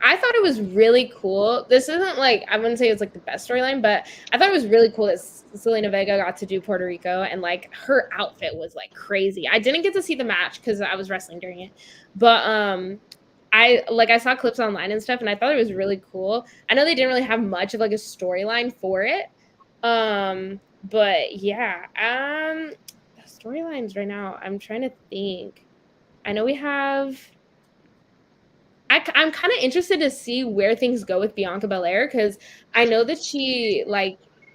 I thought it was really cool. This isn't like, I wouldn't say it's like the best storyline, but I thought it was really cool that Selena Vega got to do Puerto Rico and like her outfit was like crazy. I didn't get to see the match because I was wrestling during it, but I saw clips online and stuff and I thought it was really cool. I know they didn't really have much of like a storyline for it. But yeah, the storylines right now, I'm trying to think. I know we have I'm kind of interested to see where things go with Bianca Belair because I know that she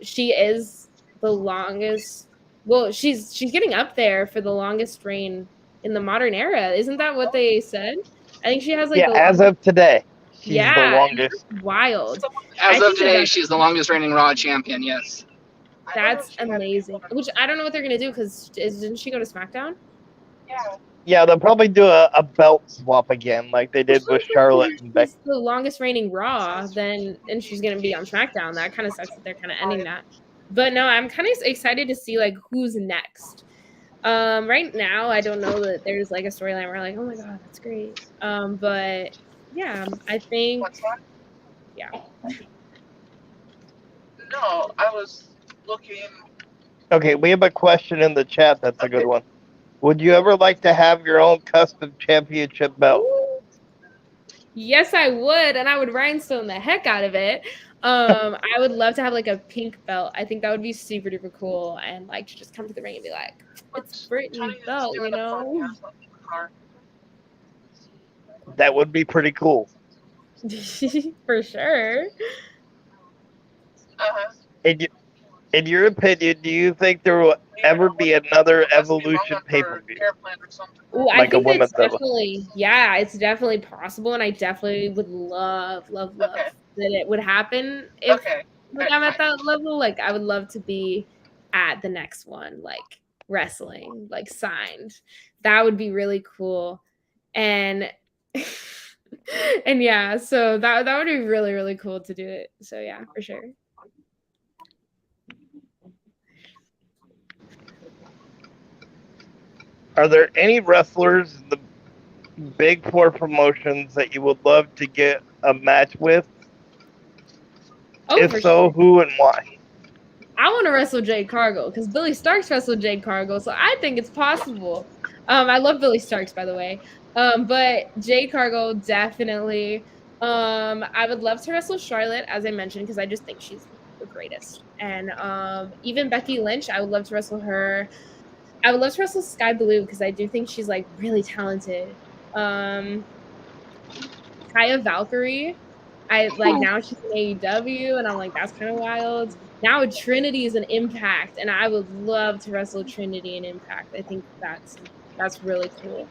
is the longest. Well, she's getting up there for the longest reign in the modern era. Isn't that what they said? I think she has like
as of today, she's the longest.
Wild.
As of today, she's the longest reigning Raw champion. Yes,
that's amazing. Which I don't know what they're gonna do because didn't she go to SmackDown?
Yeah.
Yeah, they'll probably do a belt swap again, like they did with Charlotte and Becky.
The longest reigning Raw, then and she's gonna be on SmackDown. That kind of sucks that they're kind of ending that. But no, I'm kind of excited to see like who's next. Right now, I don't know that there's like a storyline where like, oh my god, that's great. But yeah, I think. Yeah.
No, I was looking.
Okay, we have a question in the chat. That's a good one. Would you ever like to have your own custom championship belt?
Yes, I would, and I would rhinestone the heck out of it. I would love to have like a pink belt. I think that would be super duper cool, and like to just come to the ring and be like, "It's Brittnie's belt," you know.
That would be pretty cool.
For sure.
In your opinion, do you think there will ever be another Evolution pay-per-view?
I think it's definitely, it's definitely possible, and I definitely would love that it would happen if I'm at that level. Like, I would love to be at the next one, like wrestling, like signed. That would be really cool, and and yeah, so that would be really really cool to do it. So yeah, for sure.
Are there any wrestlers in the big four promotions that you would love to get a match with?
Oh,
if so, who and why?
I want to wrestle Jade Cargill because Billy Starks wrestled Jade Cargill, so I think it's possible. I love Billy Starks, by the way. But Jade Cargill, definitely. I would love to wrestle Charlotte, as I mentioned, because I just think she's the greatest. And even Becky Lynch, I would love to wrestle her. I would love to wrestle Sky Blue because I do think she's like really talented. Kaya Valkyrie, I like now she's in AEW, and I'm like, that's kind of wild. Now Trinity is an Impact, and I would love to wrestle Trinity in Impact. I think that's really cool.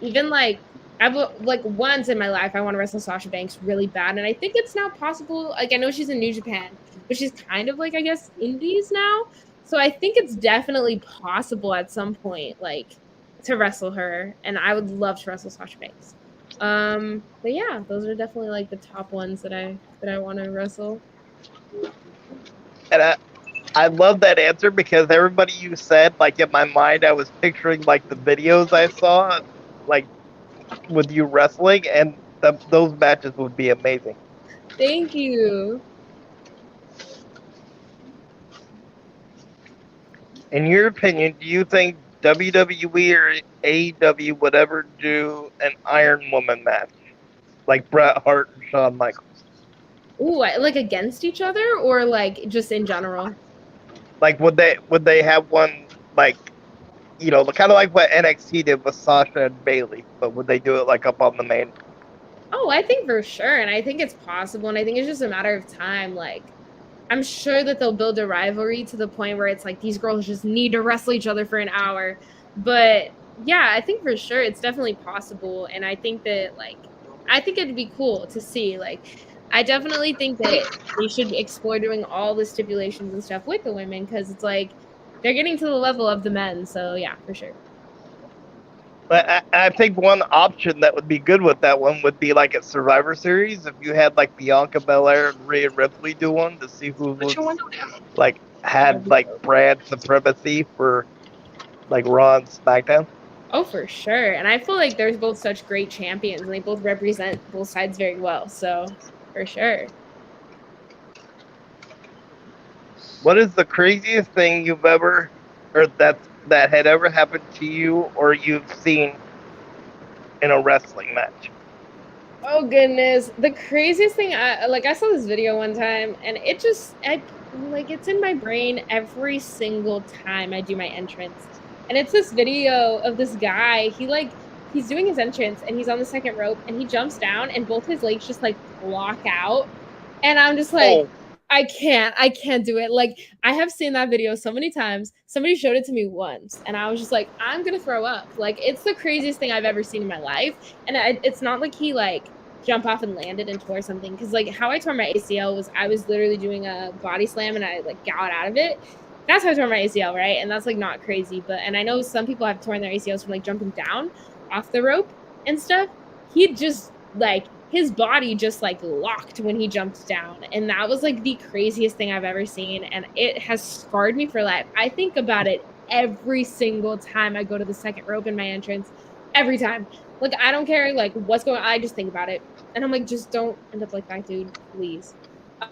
Even like I've like once in my life I want to wrestle Sasha Banks really bad, and I think it's now possible. Like I know she's in New Japan, but she's kind of like I guess indies now. So I think it's definitely possible at some point, like to wrestle her, and I would love to wrestle Sasha Banks. But yeah, those are definitely like the top ones that I want to wrestle.
And I love that answer because everybody you said, like in my mind, I was picturing like the videos I saw, like with you wrestling, and those matches would be amazing.
Thank you.
In your opinion, do you think WWE or AEW would ever do an Iron Woman match like Bret Hart and Shawn Michaels?
Ooh, like against each other or like just in general?
Like would they have one like kind of like what NXT did with Sasha and Bailey, but would they do it like up on the main?
Oh, I think for sure, and I think it's possible, and I think it's just a matter of time. Like I'm sure that they'll build a rivalry to the point where it's like these girls just need to wrestle each other for an hour. But yeah, I think for sure it's definitely possible. And I think that I think it'd be cool to see. Like I definitely think that they should explore doing all the stipulations and stuff with the women because it's like they're getting to the level of the men. So yeah, for sure.
But I think one option that would be good with that one would be like a Survivor Series. If you had like Bianca Belair and Rhea Ripley do one to see who was like had like brand supremacy for like Raw and SmackDown.
Oh, for sure. And I feel like there's both such great champions and they both represent both sides very well. So for sure.
What is the craziest thing you've ever, or that had ever happened to you or you've seen in a wrestling match?
Oh goodness, the craziest thing I saw this video one time and it just it's in my brain every single time I do my entrance. And it's this video of this guy, he's doing his entrance and he's on the second rope and he jumps down and both his legs just like block out. And I'm just like, I can't do it. Like I have seen that video so many times. Somebody showed it to me once and I was just like, I'm going to throw up. Like it's the craziest thing I've ever seen in my life. And it's not like he like jump off and landed and tore something. Cause like how I tore my ACL was I was literally doing a body slam and I like got out of it. That's how I tore my ACL, right? And that's like not crazy. And I know some people have torn their ACLs from like jumping down off the rope and stuff. He just like his body just like locked when he jumped down. And that was like the craziest thing I've ever seen. And it has scarred me for life. I think about it every single time I go to the second rope in my entrance. Every time. Like, I don't care like what's going on. I just think about it. And I'm like, just don't end up like that, dude. Please.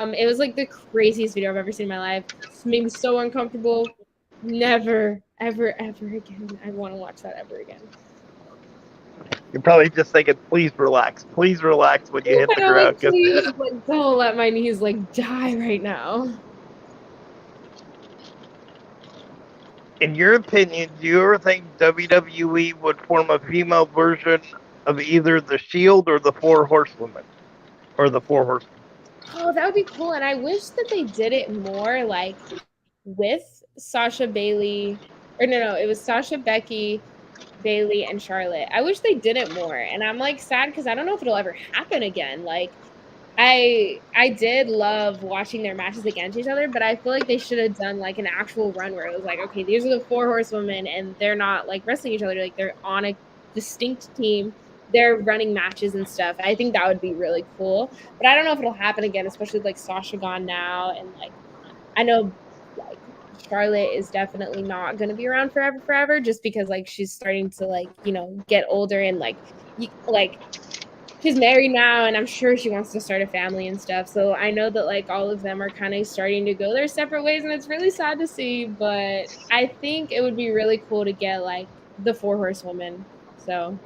It was like the craziest video I've ever seen in my life. It made me so uncomfortable. Never, ever, ever again. I want to watch that ever again.
You're probably just thinking, please relax when you hit the ground.
Like, please, like, don't let my knees like die right now.
In your opinion, do you ever think WWE would form a female version of either the Shield or the Four Horsewomen? Or the Four Horsemen?
Oh, that would be cool. And I wish that they did it more like with Sasha Bailey. Or no, it was Sasha, Becky, Bailey, and Charlotte. I wish they did it more. And I'm like sad because I don't know if it'll ever happen again. Like I did love watching their matches against each other, but I feel like they should have done like an actual run where it was like, okay, these are the Four Horsewomen and they're not like wrestling each other. Like they're on a distinct team. They're running matches and stuff. I think that would be really cool. But I don't know if it'll happen again, especially with, like Sasha gone now. And like I know like Charlotte is definitely not going to be around forever just because like she's starting to like, get older and like she's married now and I'm sure she wants to start a family and stuff. So I know that like all of them are kind of starting to go their separate ways and it's really sad to see, but I think it would be really cool to get like the Four Horsewomen. So.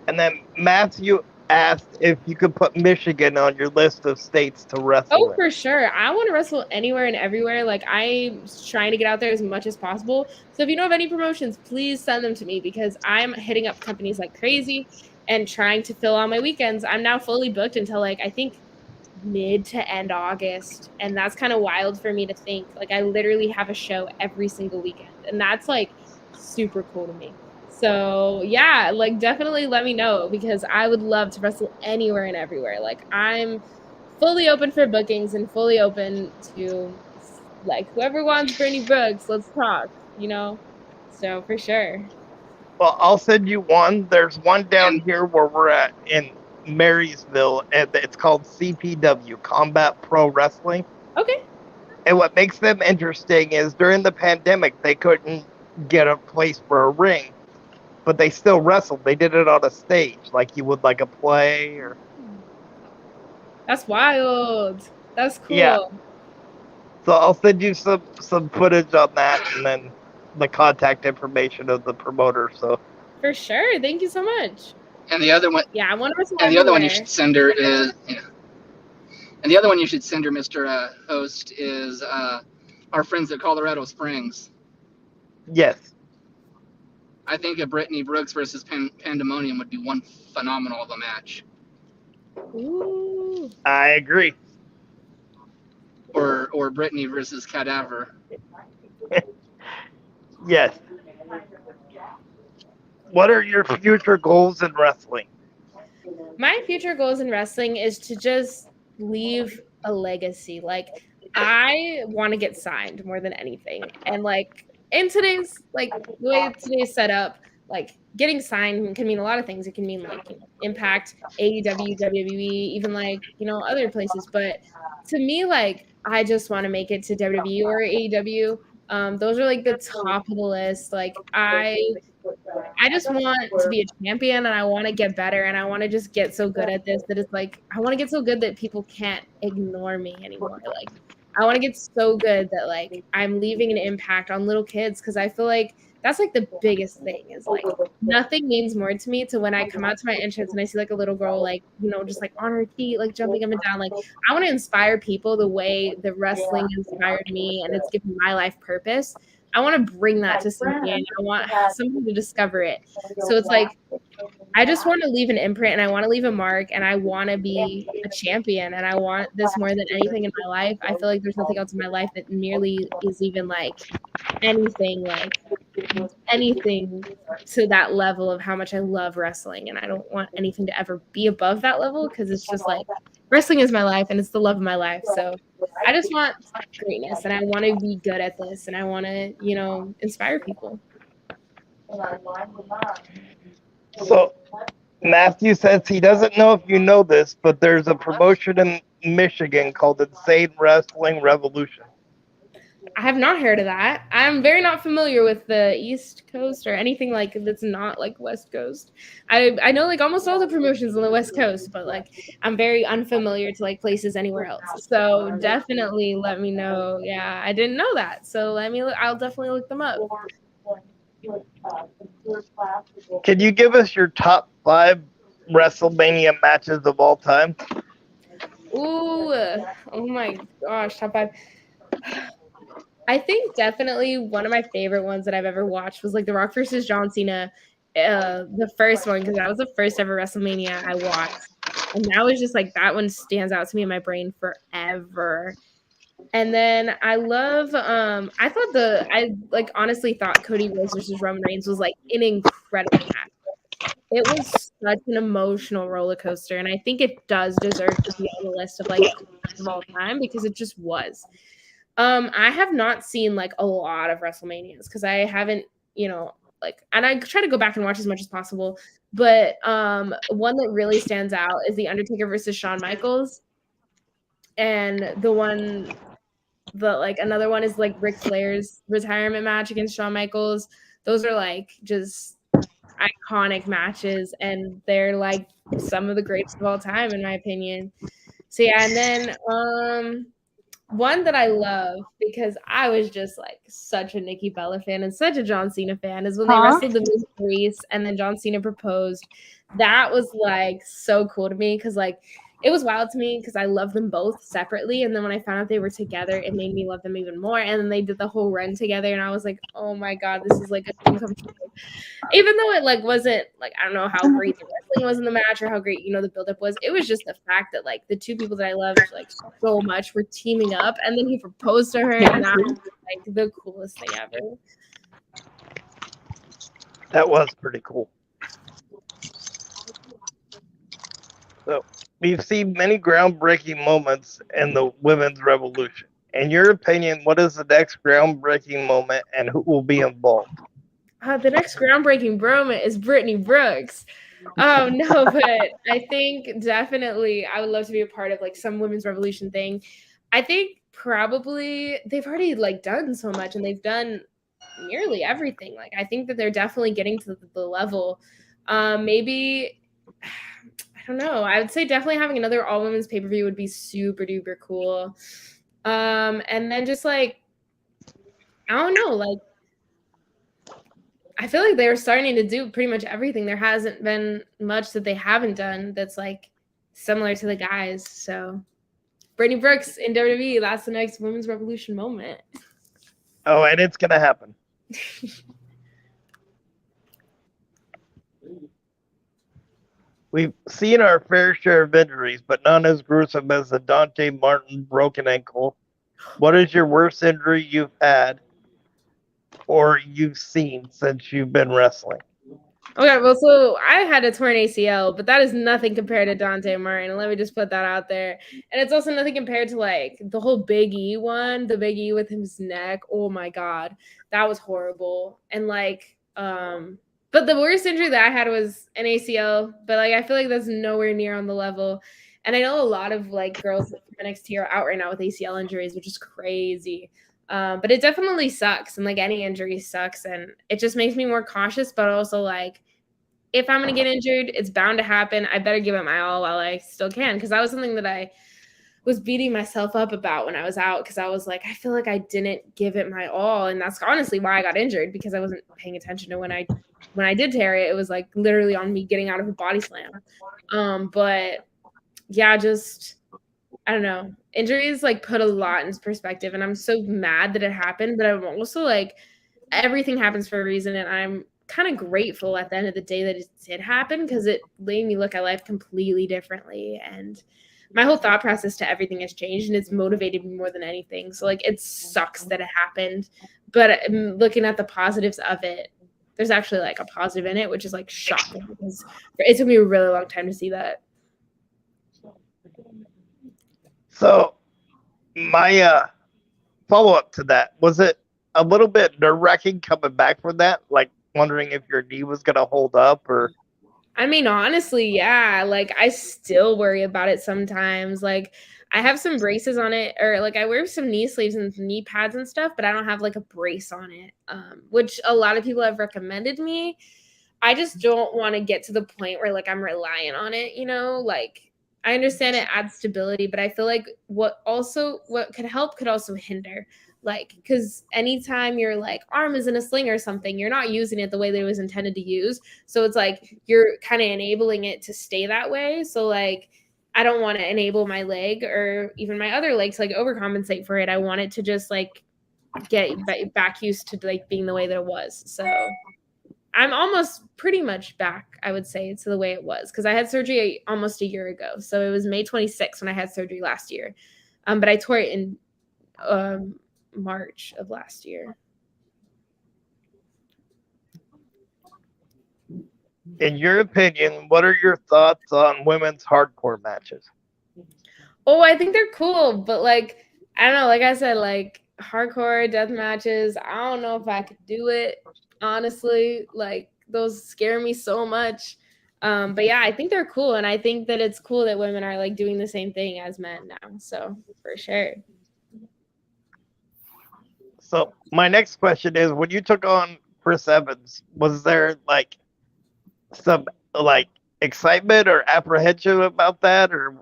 And then Matthew asked if you could put Michigan on your list of states to wrestle in.
For sure. I want to wrestle anywhere and everywhere. Like I'm trying to get out there as much as possible. So if you know of any promotions, please send them to me because I'm hitting up companies like crazy and trying to fill all my weekends. I'm now fully booked until like I think mid to end August. And that's kind of wild for me to think. Like I literally have a show every single weekend. And that's like super cool to me. So yeah, like definitely let me know because I would love to wrestle anywhere and everywhere. Like I'm fully open for bookings and fully open to like whoever wants Brittnie Brooks, let's talk, you know? So for sure.
Well, I'll send you one. There's one down
And
here where we're at in Marysville, and it's called CPW, Combat Pro Wrestling.
Okay.
And what makes them interesting is during the pandemic, they couldn't get a place for a ring, but they still wrestled. They did it on a stage, like you would like a play or.
That's wild. That's cool.
Yeah. So I'll send you some footage on that, and then the contact information of the promoter. So
For sure. Thank you so much.
and the other one,
Yeah, I want to wrestle
and the other one you
everywhere.
should send her is, and the other one you should send her, Mr. Host, is our friends at Colorado Springs.
yes,
I think a Brittnie Brooks versus Pandemonium would be one phenomenal of a match.
Ooh.
I agree.
Or Brittnie versus Cadaver.
Yes. What are your future goals in wrestling?
My future goals in wrestling is to just leave a legacy. Like I want to get signed more than anything. And like in today's like the way today's set up, like getting signed can mean a lot of things. It can mean like, you know, Impact, AEW, WWE, even like, you know, other places. But to me, like I just want to make it to WWE or AEW. Those are like the top of the list. Like I just want to be a champion and I want to get better and I want to just get so good at this that it's like I want to get so good that people can't ignore me anymore. Like I want to get so good that like I'm leaving an impact on little kids because I feel like that's like the biggest thing is like nothing means more to me to when I come out to my entrance and I see like a little girl like, you know, just like on her feet, like jumping up and down. Like I want to inspire people the way the wrestling inspired me and it's given my life purpose. I want to bring that to somebody and I want somebody to discover it. So it's like, I just want to leave an imprint and I want to leave a mark and I want to be a champion and I want this more than anything in my life. I feel like there's nothing else in my life that nearly is even like anything to that level of how much I love wrestling. And I don't want anything to ever be above that level because it's just like wrestling is my life and it's the love of my life. So I just want greatness and I want to be good at this and I want to, you know, inspire people.
So Matthew says he doesn't know if you know this, but there's a promotion in Michigan called Insane Wrestling Revolution.
I have not heard of that. I'm very not familiar with the East Coast or anything like that's not like West Coast. I know like almost all the promotions on the West Coast, but like I'm very unfamiliar to like places anywhere else. So definitely let me know. Yeah, I didn't know that. So I'll definitely look them up.
Can you give us your top 5 WrestleMania matches of all time?
Ooh, oh my gosh, top 5. I think definitely one of my favorite ones that I've ever watched was like The Rock versus John Cena, the first one, because that was the first ever WrestleMania I watched. And that was just like, that one stands out to me in my brain forever. And then I love, I honestly thought Cody Rhodes versus Roman Reigns was like an incredible match. It was such an emotional roller coaster. And I think it does deserve to be on the list of like of all time because it just was. I have not seen like a lot of WrestleManias because I haven't, you know, like, and I try to go back and watch as much as possible. But one that really stands out is The Undertaker versus Shawn Michaels. And another one is like Ric Flair's retirement match against Shawn Michaels. Those are like just iconic matches and they're like some of the greatest of all time in my opinion. So yeah, and then one that I love because I was just like such a Nikki Bella fan and such a John Cena fan is when they wrestled the Miz Grease and then John Cena proposed. That was like so cool to me because like it was wild to me because I love them both separately. And then when I found out they were together, it made me love them even more. And then they did the whole run together and I was like, oh my God, this is like a dream come true. Even though it like wasn't like, I don't know how great the wrestling was in the match or how great, you know, the buildup was. It was just the fact that like the two people that I loved like so much were teaming up and then he proposed to her and that was like the coolest thing ever.
That was pretty cool. So we've seen many groundbreaking moments in the women's revolution. In your opinion, what is the next groundbreaking moment and who will be involved?
The next groundbreaking moment is Brittnie Brooks. No, but I think definitely I would love to be a part of like some women's revolution thing. I think probably they've already like done so much and they've done nearly everything. Like I think that they're definitely getting to the level. Maybe I don't know. I would say definitely having another all women's pay-per-view would be super duper cool. And then just like I don't know, like I feel like they're starting to do pretty much everything. There hasn't been much that they haven't done that's like similar to the guys. So Brittnie Brooks in WWE, that's the next women's revolution moment.
Oh, and it's gonna happen. We've seen our fair share of injuries, but none as gruesome as the Dante Martin broken ankle. What is your worst injury you've had or you've seen since you've been wrestling?
Okay, well, so I had a torn ACL, but that is nothing compared to Dante Martin. Let me just put that out there. And it's also nothing compared to like the whole Big E one, the Big E with his neck. Oh my God, that was horrible. And like, but the worst injury that I had was an ACL, but like I feel like that's nowhere near on the level. And I know a lot of like girls from NXT are out right now with ACL injuries, which is crazy. But it definitely sucks, and like any injury sucks, and it just makes me more cautious, but also like if I'm going to get injured, it's bound to happen. I better give it my all while I still can, because that was something that I was beating myself up about when I was out, because I was like, I feel like I didn't give it my all, and that's honestly why I got injured, because I wasn't paying attention to when I did tear it. It was like literally on me getting out of a body slam. But yeah, just I don't know. Injuries like put a lot into perspective, and I'm so mad that it happened, but I'm also like everything happens for a reason, and I'm kind of grateful at the end of the day that it did happen, because it made me look at life completely differently, and my whole thought process to everything has changed, and it's motivated me more than anything. So like it sucks that it happened, but looking at the positives of it, there's actually like a positive in it, which is like shocking, because it took me a really long time to see that.
So my follow-up to that, was it a little bit nerve-wracking coming back from that? Like wondering if your knee was going to hold up or...
I mean, honestly, yeah, like I still worry about it sometimes. Like I have some braces on it, or like I wear some knee sleeves and knee pads and stuff, but I don't have like a brace on it, which a lot of people have recommended me. I just don't want to get to the point where like I'm relying on it, like I understand it adds stability, but I feel like what could help could also hinder. Like, because anytime your like arm is in a sling or something, you're not using it the way that it was intended to use. So it's like you're kind of enabling it to stay that way. So like I don't want to enable my leg or even my other legs like overcompensate for it. I want it to just like get back used to like being the way that it was. So I'm almost pretty much back, I would say, to the way it was, because I had surgery almost a year ago. So it was May 26th when I had surgery last year. But I tore it in March of last year.
In your opinion, what are your thoughts on women's hardcore matches?
Oh, I think they're cool, but like, I don't know, like I said, like hardcore death matches, I don't know if I could do it, honestly. Like those scare me so much. But yeah, I think they're cool, and I think that it's cool that women are like doing the same thing as men now. So for sure.
So my next question is, when you took on Chris Evans, was there like some like excitement or apprehension about that, or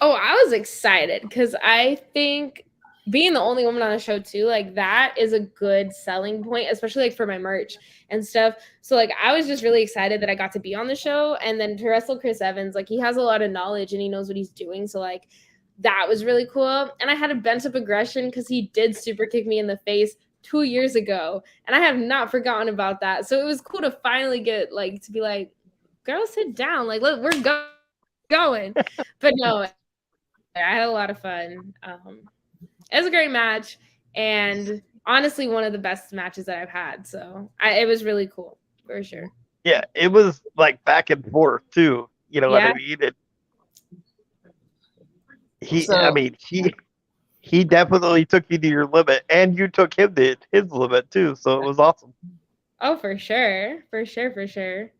Oh, I was excited because I think being the only woman on the show too, like that is a good selling point, especially like for my merch and stuff. So like I was just really excited that I got to be on the show, and then to wrestle Chris Evans, like he has a lot of knowledge and he knows what he's doing. So like that was really cool. And I had a bent up aggression because he did super kick me in the face 2 years ago, and I have not forgotten about that. So it was cool to finally get like to be like, girl, sit down, like look, we're going. But no, I had a lot of fun. It was a great match, and honestly, one of the best matches that I've had. So it was really cool. For sure.
Yeah, it was like back and forth too. You know what I
Yeah.
mean? I
So
mean, he definitely took you to your limit, and you took him to his limit too. So it was awesome.
Oh, for sure. For sure. For sure.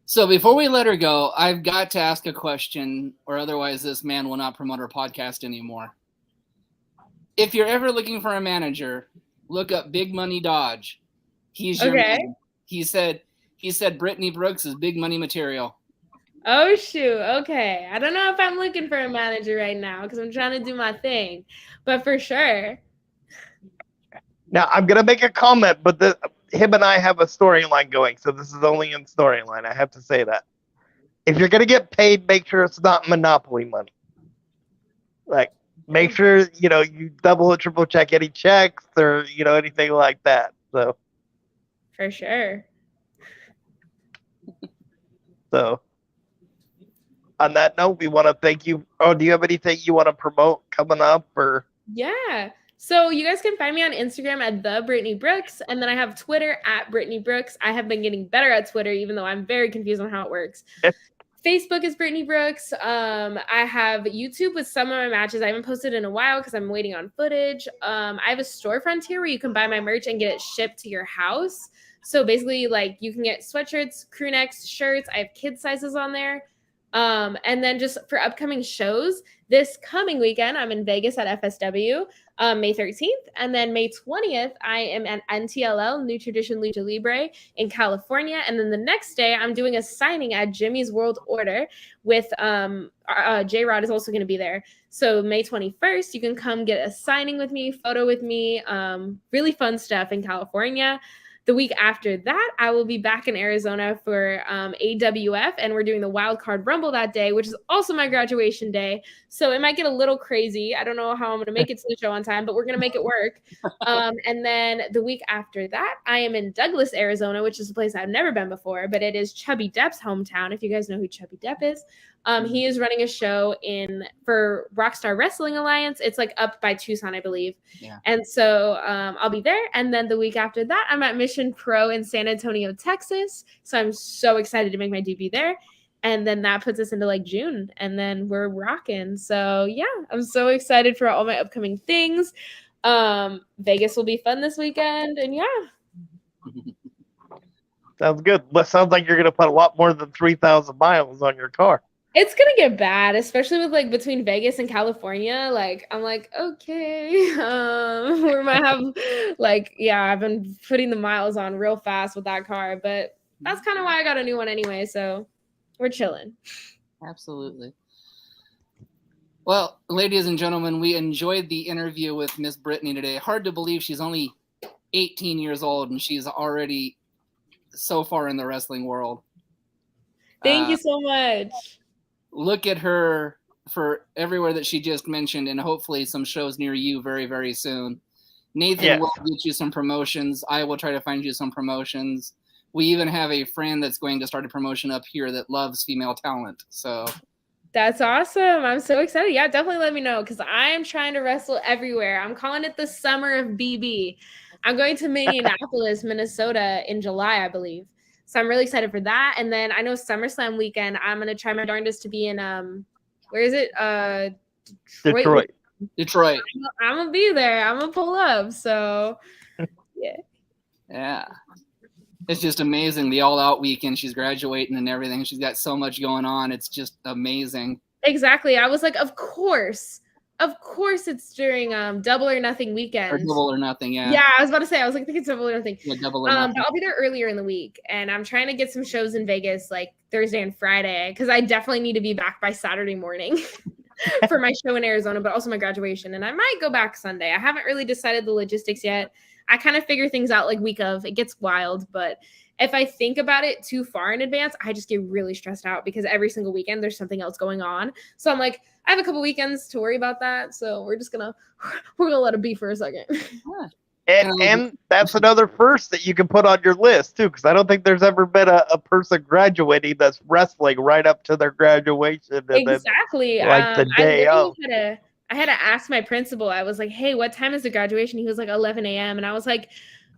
So before we let her go, I've got to ask a question, or otherwise this man will not promote our podcast anymore. If you're ever looking for a manager, look up Big Money Dodge. He's your
Okay.
man. He said Brittnie Brooks is big money material.
Oh, shoot. Okay. I don't know if I'm looking for a manager right now because I'm trying to do my thing, but for sure.
Now I'm gonna make a comment, but him and I have a storyline going, so this is only in storyline. I have to say that. If you're gonna get paid, make sure it's not monopoly money. Like, make sure you double or triple check any checks or anything like that. So
For sure.
On that note, we want to thank you. Oh, do you have anything you want to promote coming up or?
Yeah. So you guys can find me on Instagram at the Brittnie Brooks, and then I have Twitter at Brittnie Brooks. I have been getting better at Twitter, even though I'm very confused on how it works. Facebook is Brittnie Brooks. I have YouTube with some of my matches. I haven't posted in a while because I'm waiting on footage. I have a storefront here where you can buy my merch and get it shipped to your house. So basically, like, you can get sweatshirts, crew necks, shirts. I have kid sizes on there. And then just for upcoming shows, this coming weekend, I'm in Vegas at FSW, May 13th. And then May 20th, I am at NTLL, New Tradition Lucha Libre in California. And then the next day, I'm doing a signing at Jimmy's World Order with J-Rod is also going to be there. So May 21st, you can come get a signing with me, photo with me, really fun stuff in California. The week after that, I will be back in Arizona for AWF, and we're doing the Wild Card Rumble that day, which is also my graduation day. So it might get a little crazy. I don't know how I'm going to make it to the show on time, but we're going to make it work. And then the week after that, I am in Douglas, Arizona, which is a place I've never been before, but it is Chubby Depp's hometown, if you guys know who Chubby Depp is. He is running a show for Rockstar Wrestling Alliance. It's like up by Tucson, I believe.
Yeah.
And so I'll be there. And then the week after that, I'm at Mission Pro in San Antonio, Texas. So I'm so excited to make my debut there. And then that puts us into like June, and then we're rocking. So yeah, I'm so excited for all my upcoming things. Vegas will be fun this weekend, and yeah.
Sounds good. Sounds like you're going to put a lot more than 3,000 miles on your car.
It's gonna get bad, especially with like between Vegas and California. Like, I'm like, okay, we might have like, yeah, I've been putting the miles on real fast with that car, but that's kind of why I got a new one anyway. So we're chilling.
Absolutely. Well, ladies and gentlemen, we enjoyed the interview with Miss Brittnie today. Hard to believe she's only 18 years old and she's already so far in the wrestling world.
Thank you so much.
Look at her for everywhere that she just mentioned, and hopefully some shows near you very, very soon. Nathan will get you some promotions. I will try to find you some promotions. We even have a friend that's going to start a promotion up here that loves female talent. So
that's awesome. I'm so excited. Yeah, definitely let me know because I'm trying to wrestle everywhere. I'm calling it the summer of BB. I'm going to Minneapolis, Minnesota in July, I believe. So I'm really excited for that. And then I know SummerSlam weekend, I'm going to try my darndest to be in, where is it?
Detroit.
I'm going to be there. I'm going to pull up. So, yeah.
Yeah. It's just amazing. The all-out weekend. She's graduating and everything. She's got so much going on. It's just amazing.
Exactly. I was like, of course it's during Double or Nothing weekend.
Or Double or Nothing, yeah.
Yeah, I was about to say, I was like, I think it's Double or Nothing.
Yeah, Double or Nothing.
But I'll be there earlier in the week, and I'm trying to get some shows in Vegas like Thursday and Friday because I definitely need to be back by Saturday morning for my show in Arizona, but also my graduation. And I might go back Sunday. I haven't really decided the logistics yet. I kind of figure things out like week of. It gets wild, but if I think about it too far in advance, I just get really stressed out because every single weekend there's something else going on. So I'm like, I have a couple weekends to worry about that. So we're gonna let it be for a second.
And that's another first that you can put on your list too, because I don't think there's ever been a person graduating that's wrestling right up to their graduation. And
exactly.
Then, like the day of.
I had to ask my principal. I was like, hey, what time is the graduation? He was like 11 a.m. And I was like,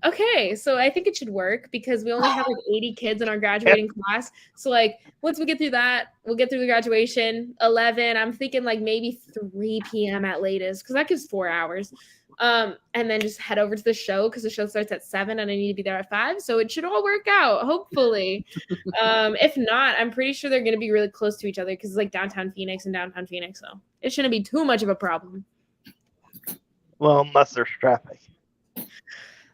Okay, so I think it should work because we only have like 80 kids in our graduating class. So like once we get through that, we'll get through the graduation. 11, I'm thinking like maybe 3 p.m. at latest because that gives 4 hours. And then just head over to the show because the show starts at 7 and I need to be there at 5. So it should all work out, hopefully. If not, I'm pretty sure they're going to be really close to each other because it's like downtown Phoenix and downtown Phoenix. So it shouldn't be too much of a problem.
Well, unless there's traffic.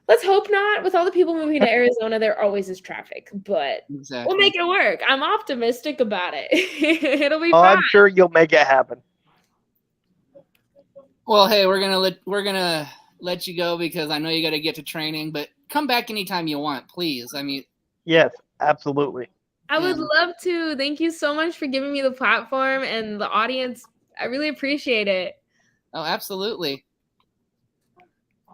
Let's hope not. With all the people moving to Arizona, there always is traffic, but we'll make it work. I'm optimistic about it. It'll be fine.
I'm sure you'll make it happen.
Well, hey, we're gonna let you go because I know you got to get to training, but come back anytime you want, please. I mean,
yes, absolutely.
I would love to. Thank you so much for giving me the platform and the audience. I really appreciate it.
Oh, absolutely.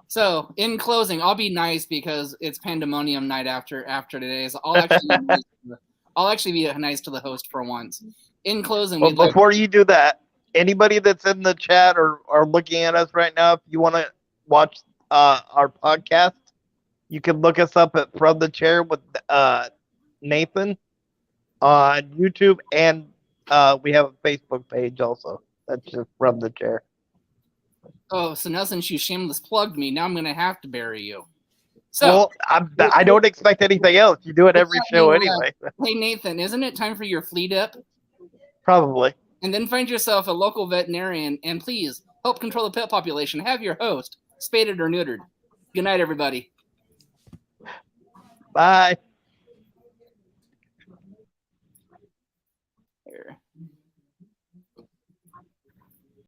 So, in closing, I'll be nice because it's pandemonium night after today. So I'll actually be nice to the host for once. In closing,
well, before you do that, anybody that's in the chat or looking at us right now, if you want to watch our podcast, you can look us up at From the Chair with Nathan on YouTube, and we have a Facebook page also. That's just From the Chair.
Oh, so now since you shameless plugged me, now I'm going to have to bury you. So,
well, I don't expect anything else. You do it every show anyway.
Hey, Nathan, isn't it time for your flea dip?
Probably.
And then find yourself a local veterinarian, and please help control the pet population. Have your host spaded or neutered. Good night, everybody.
Bye.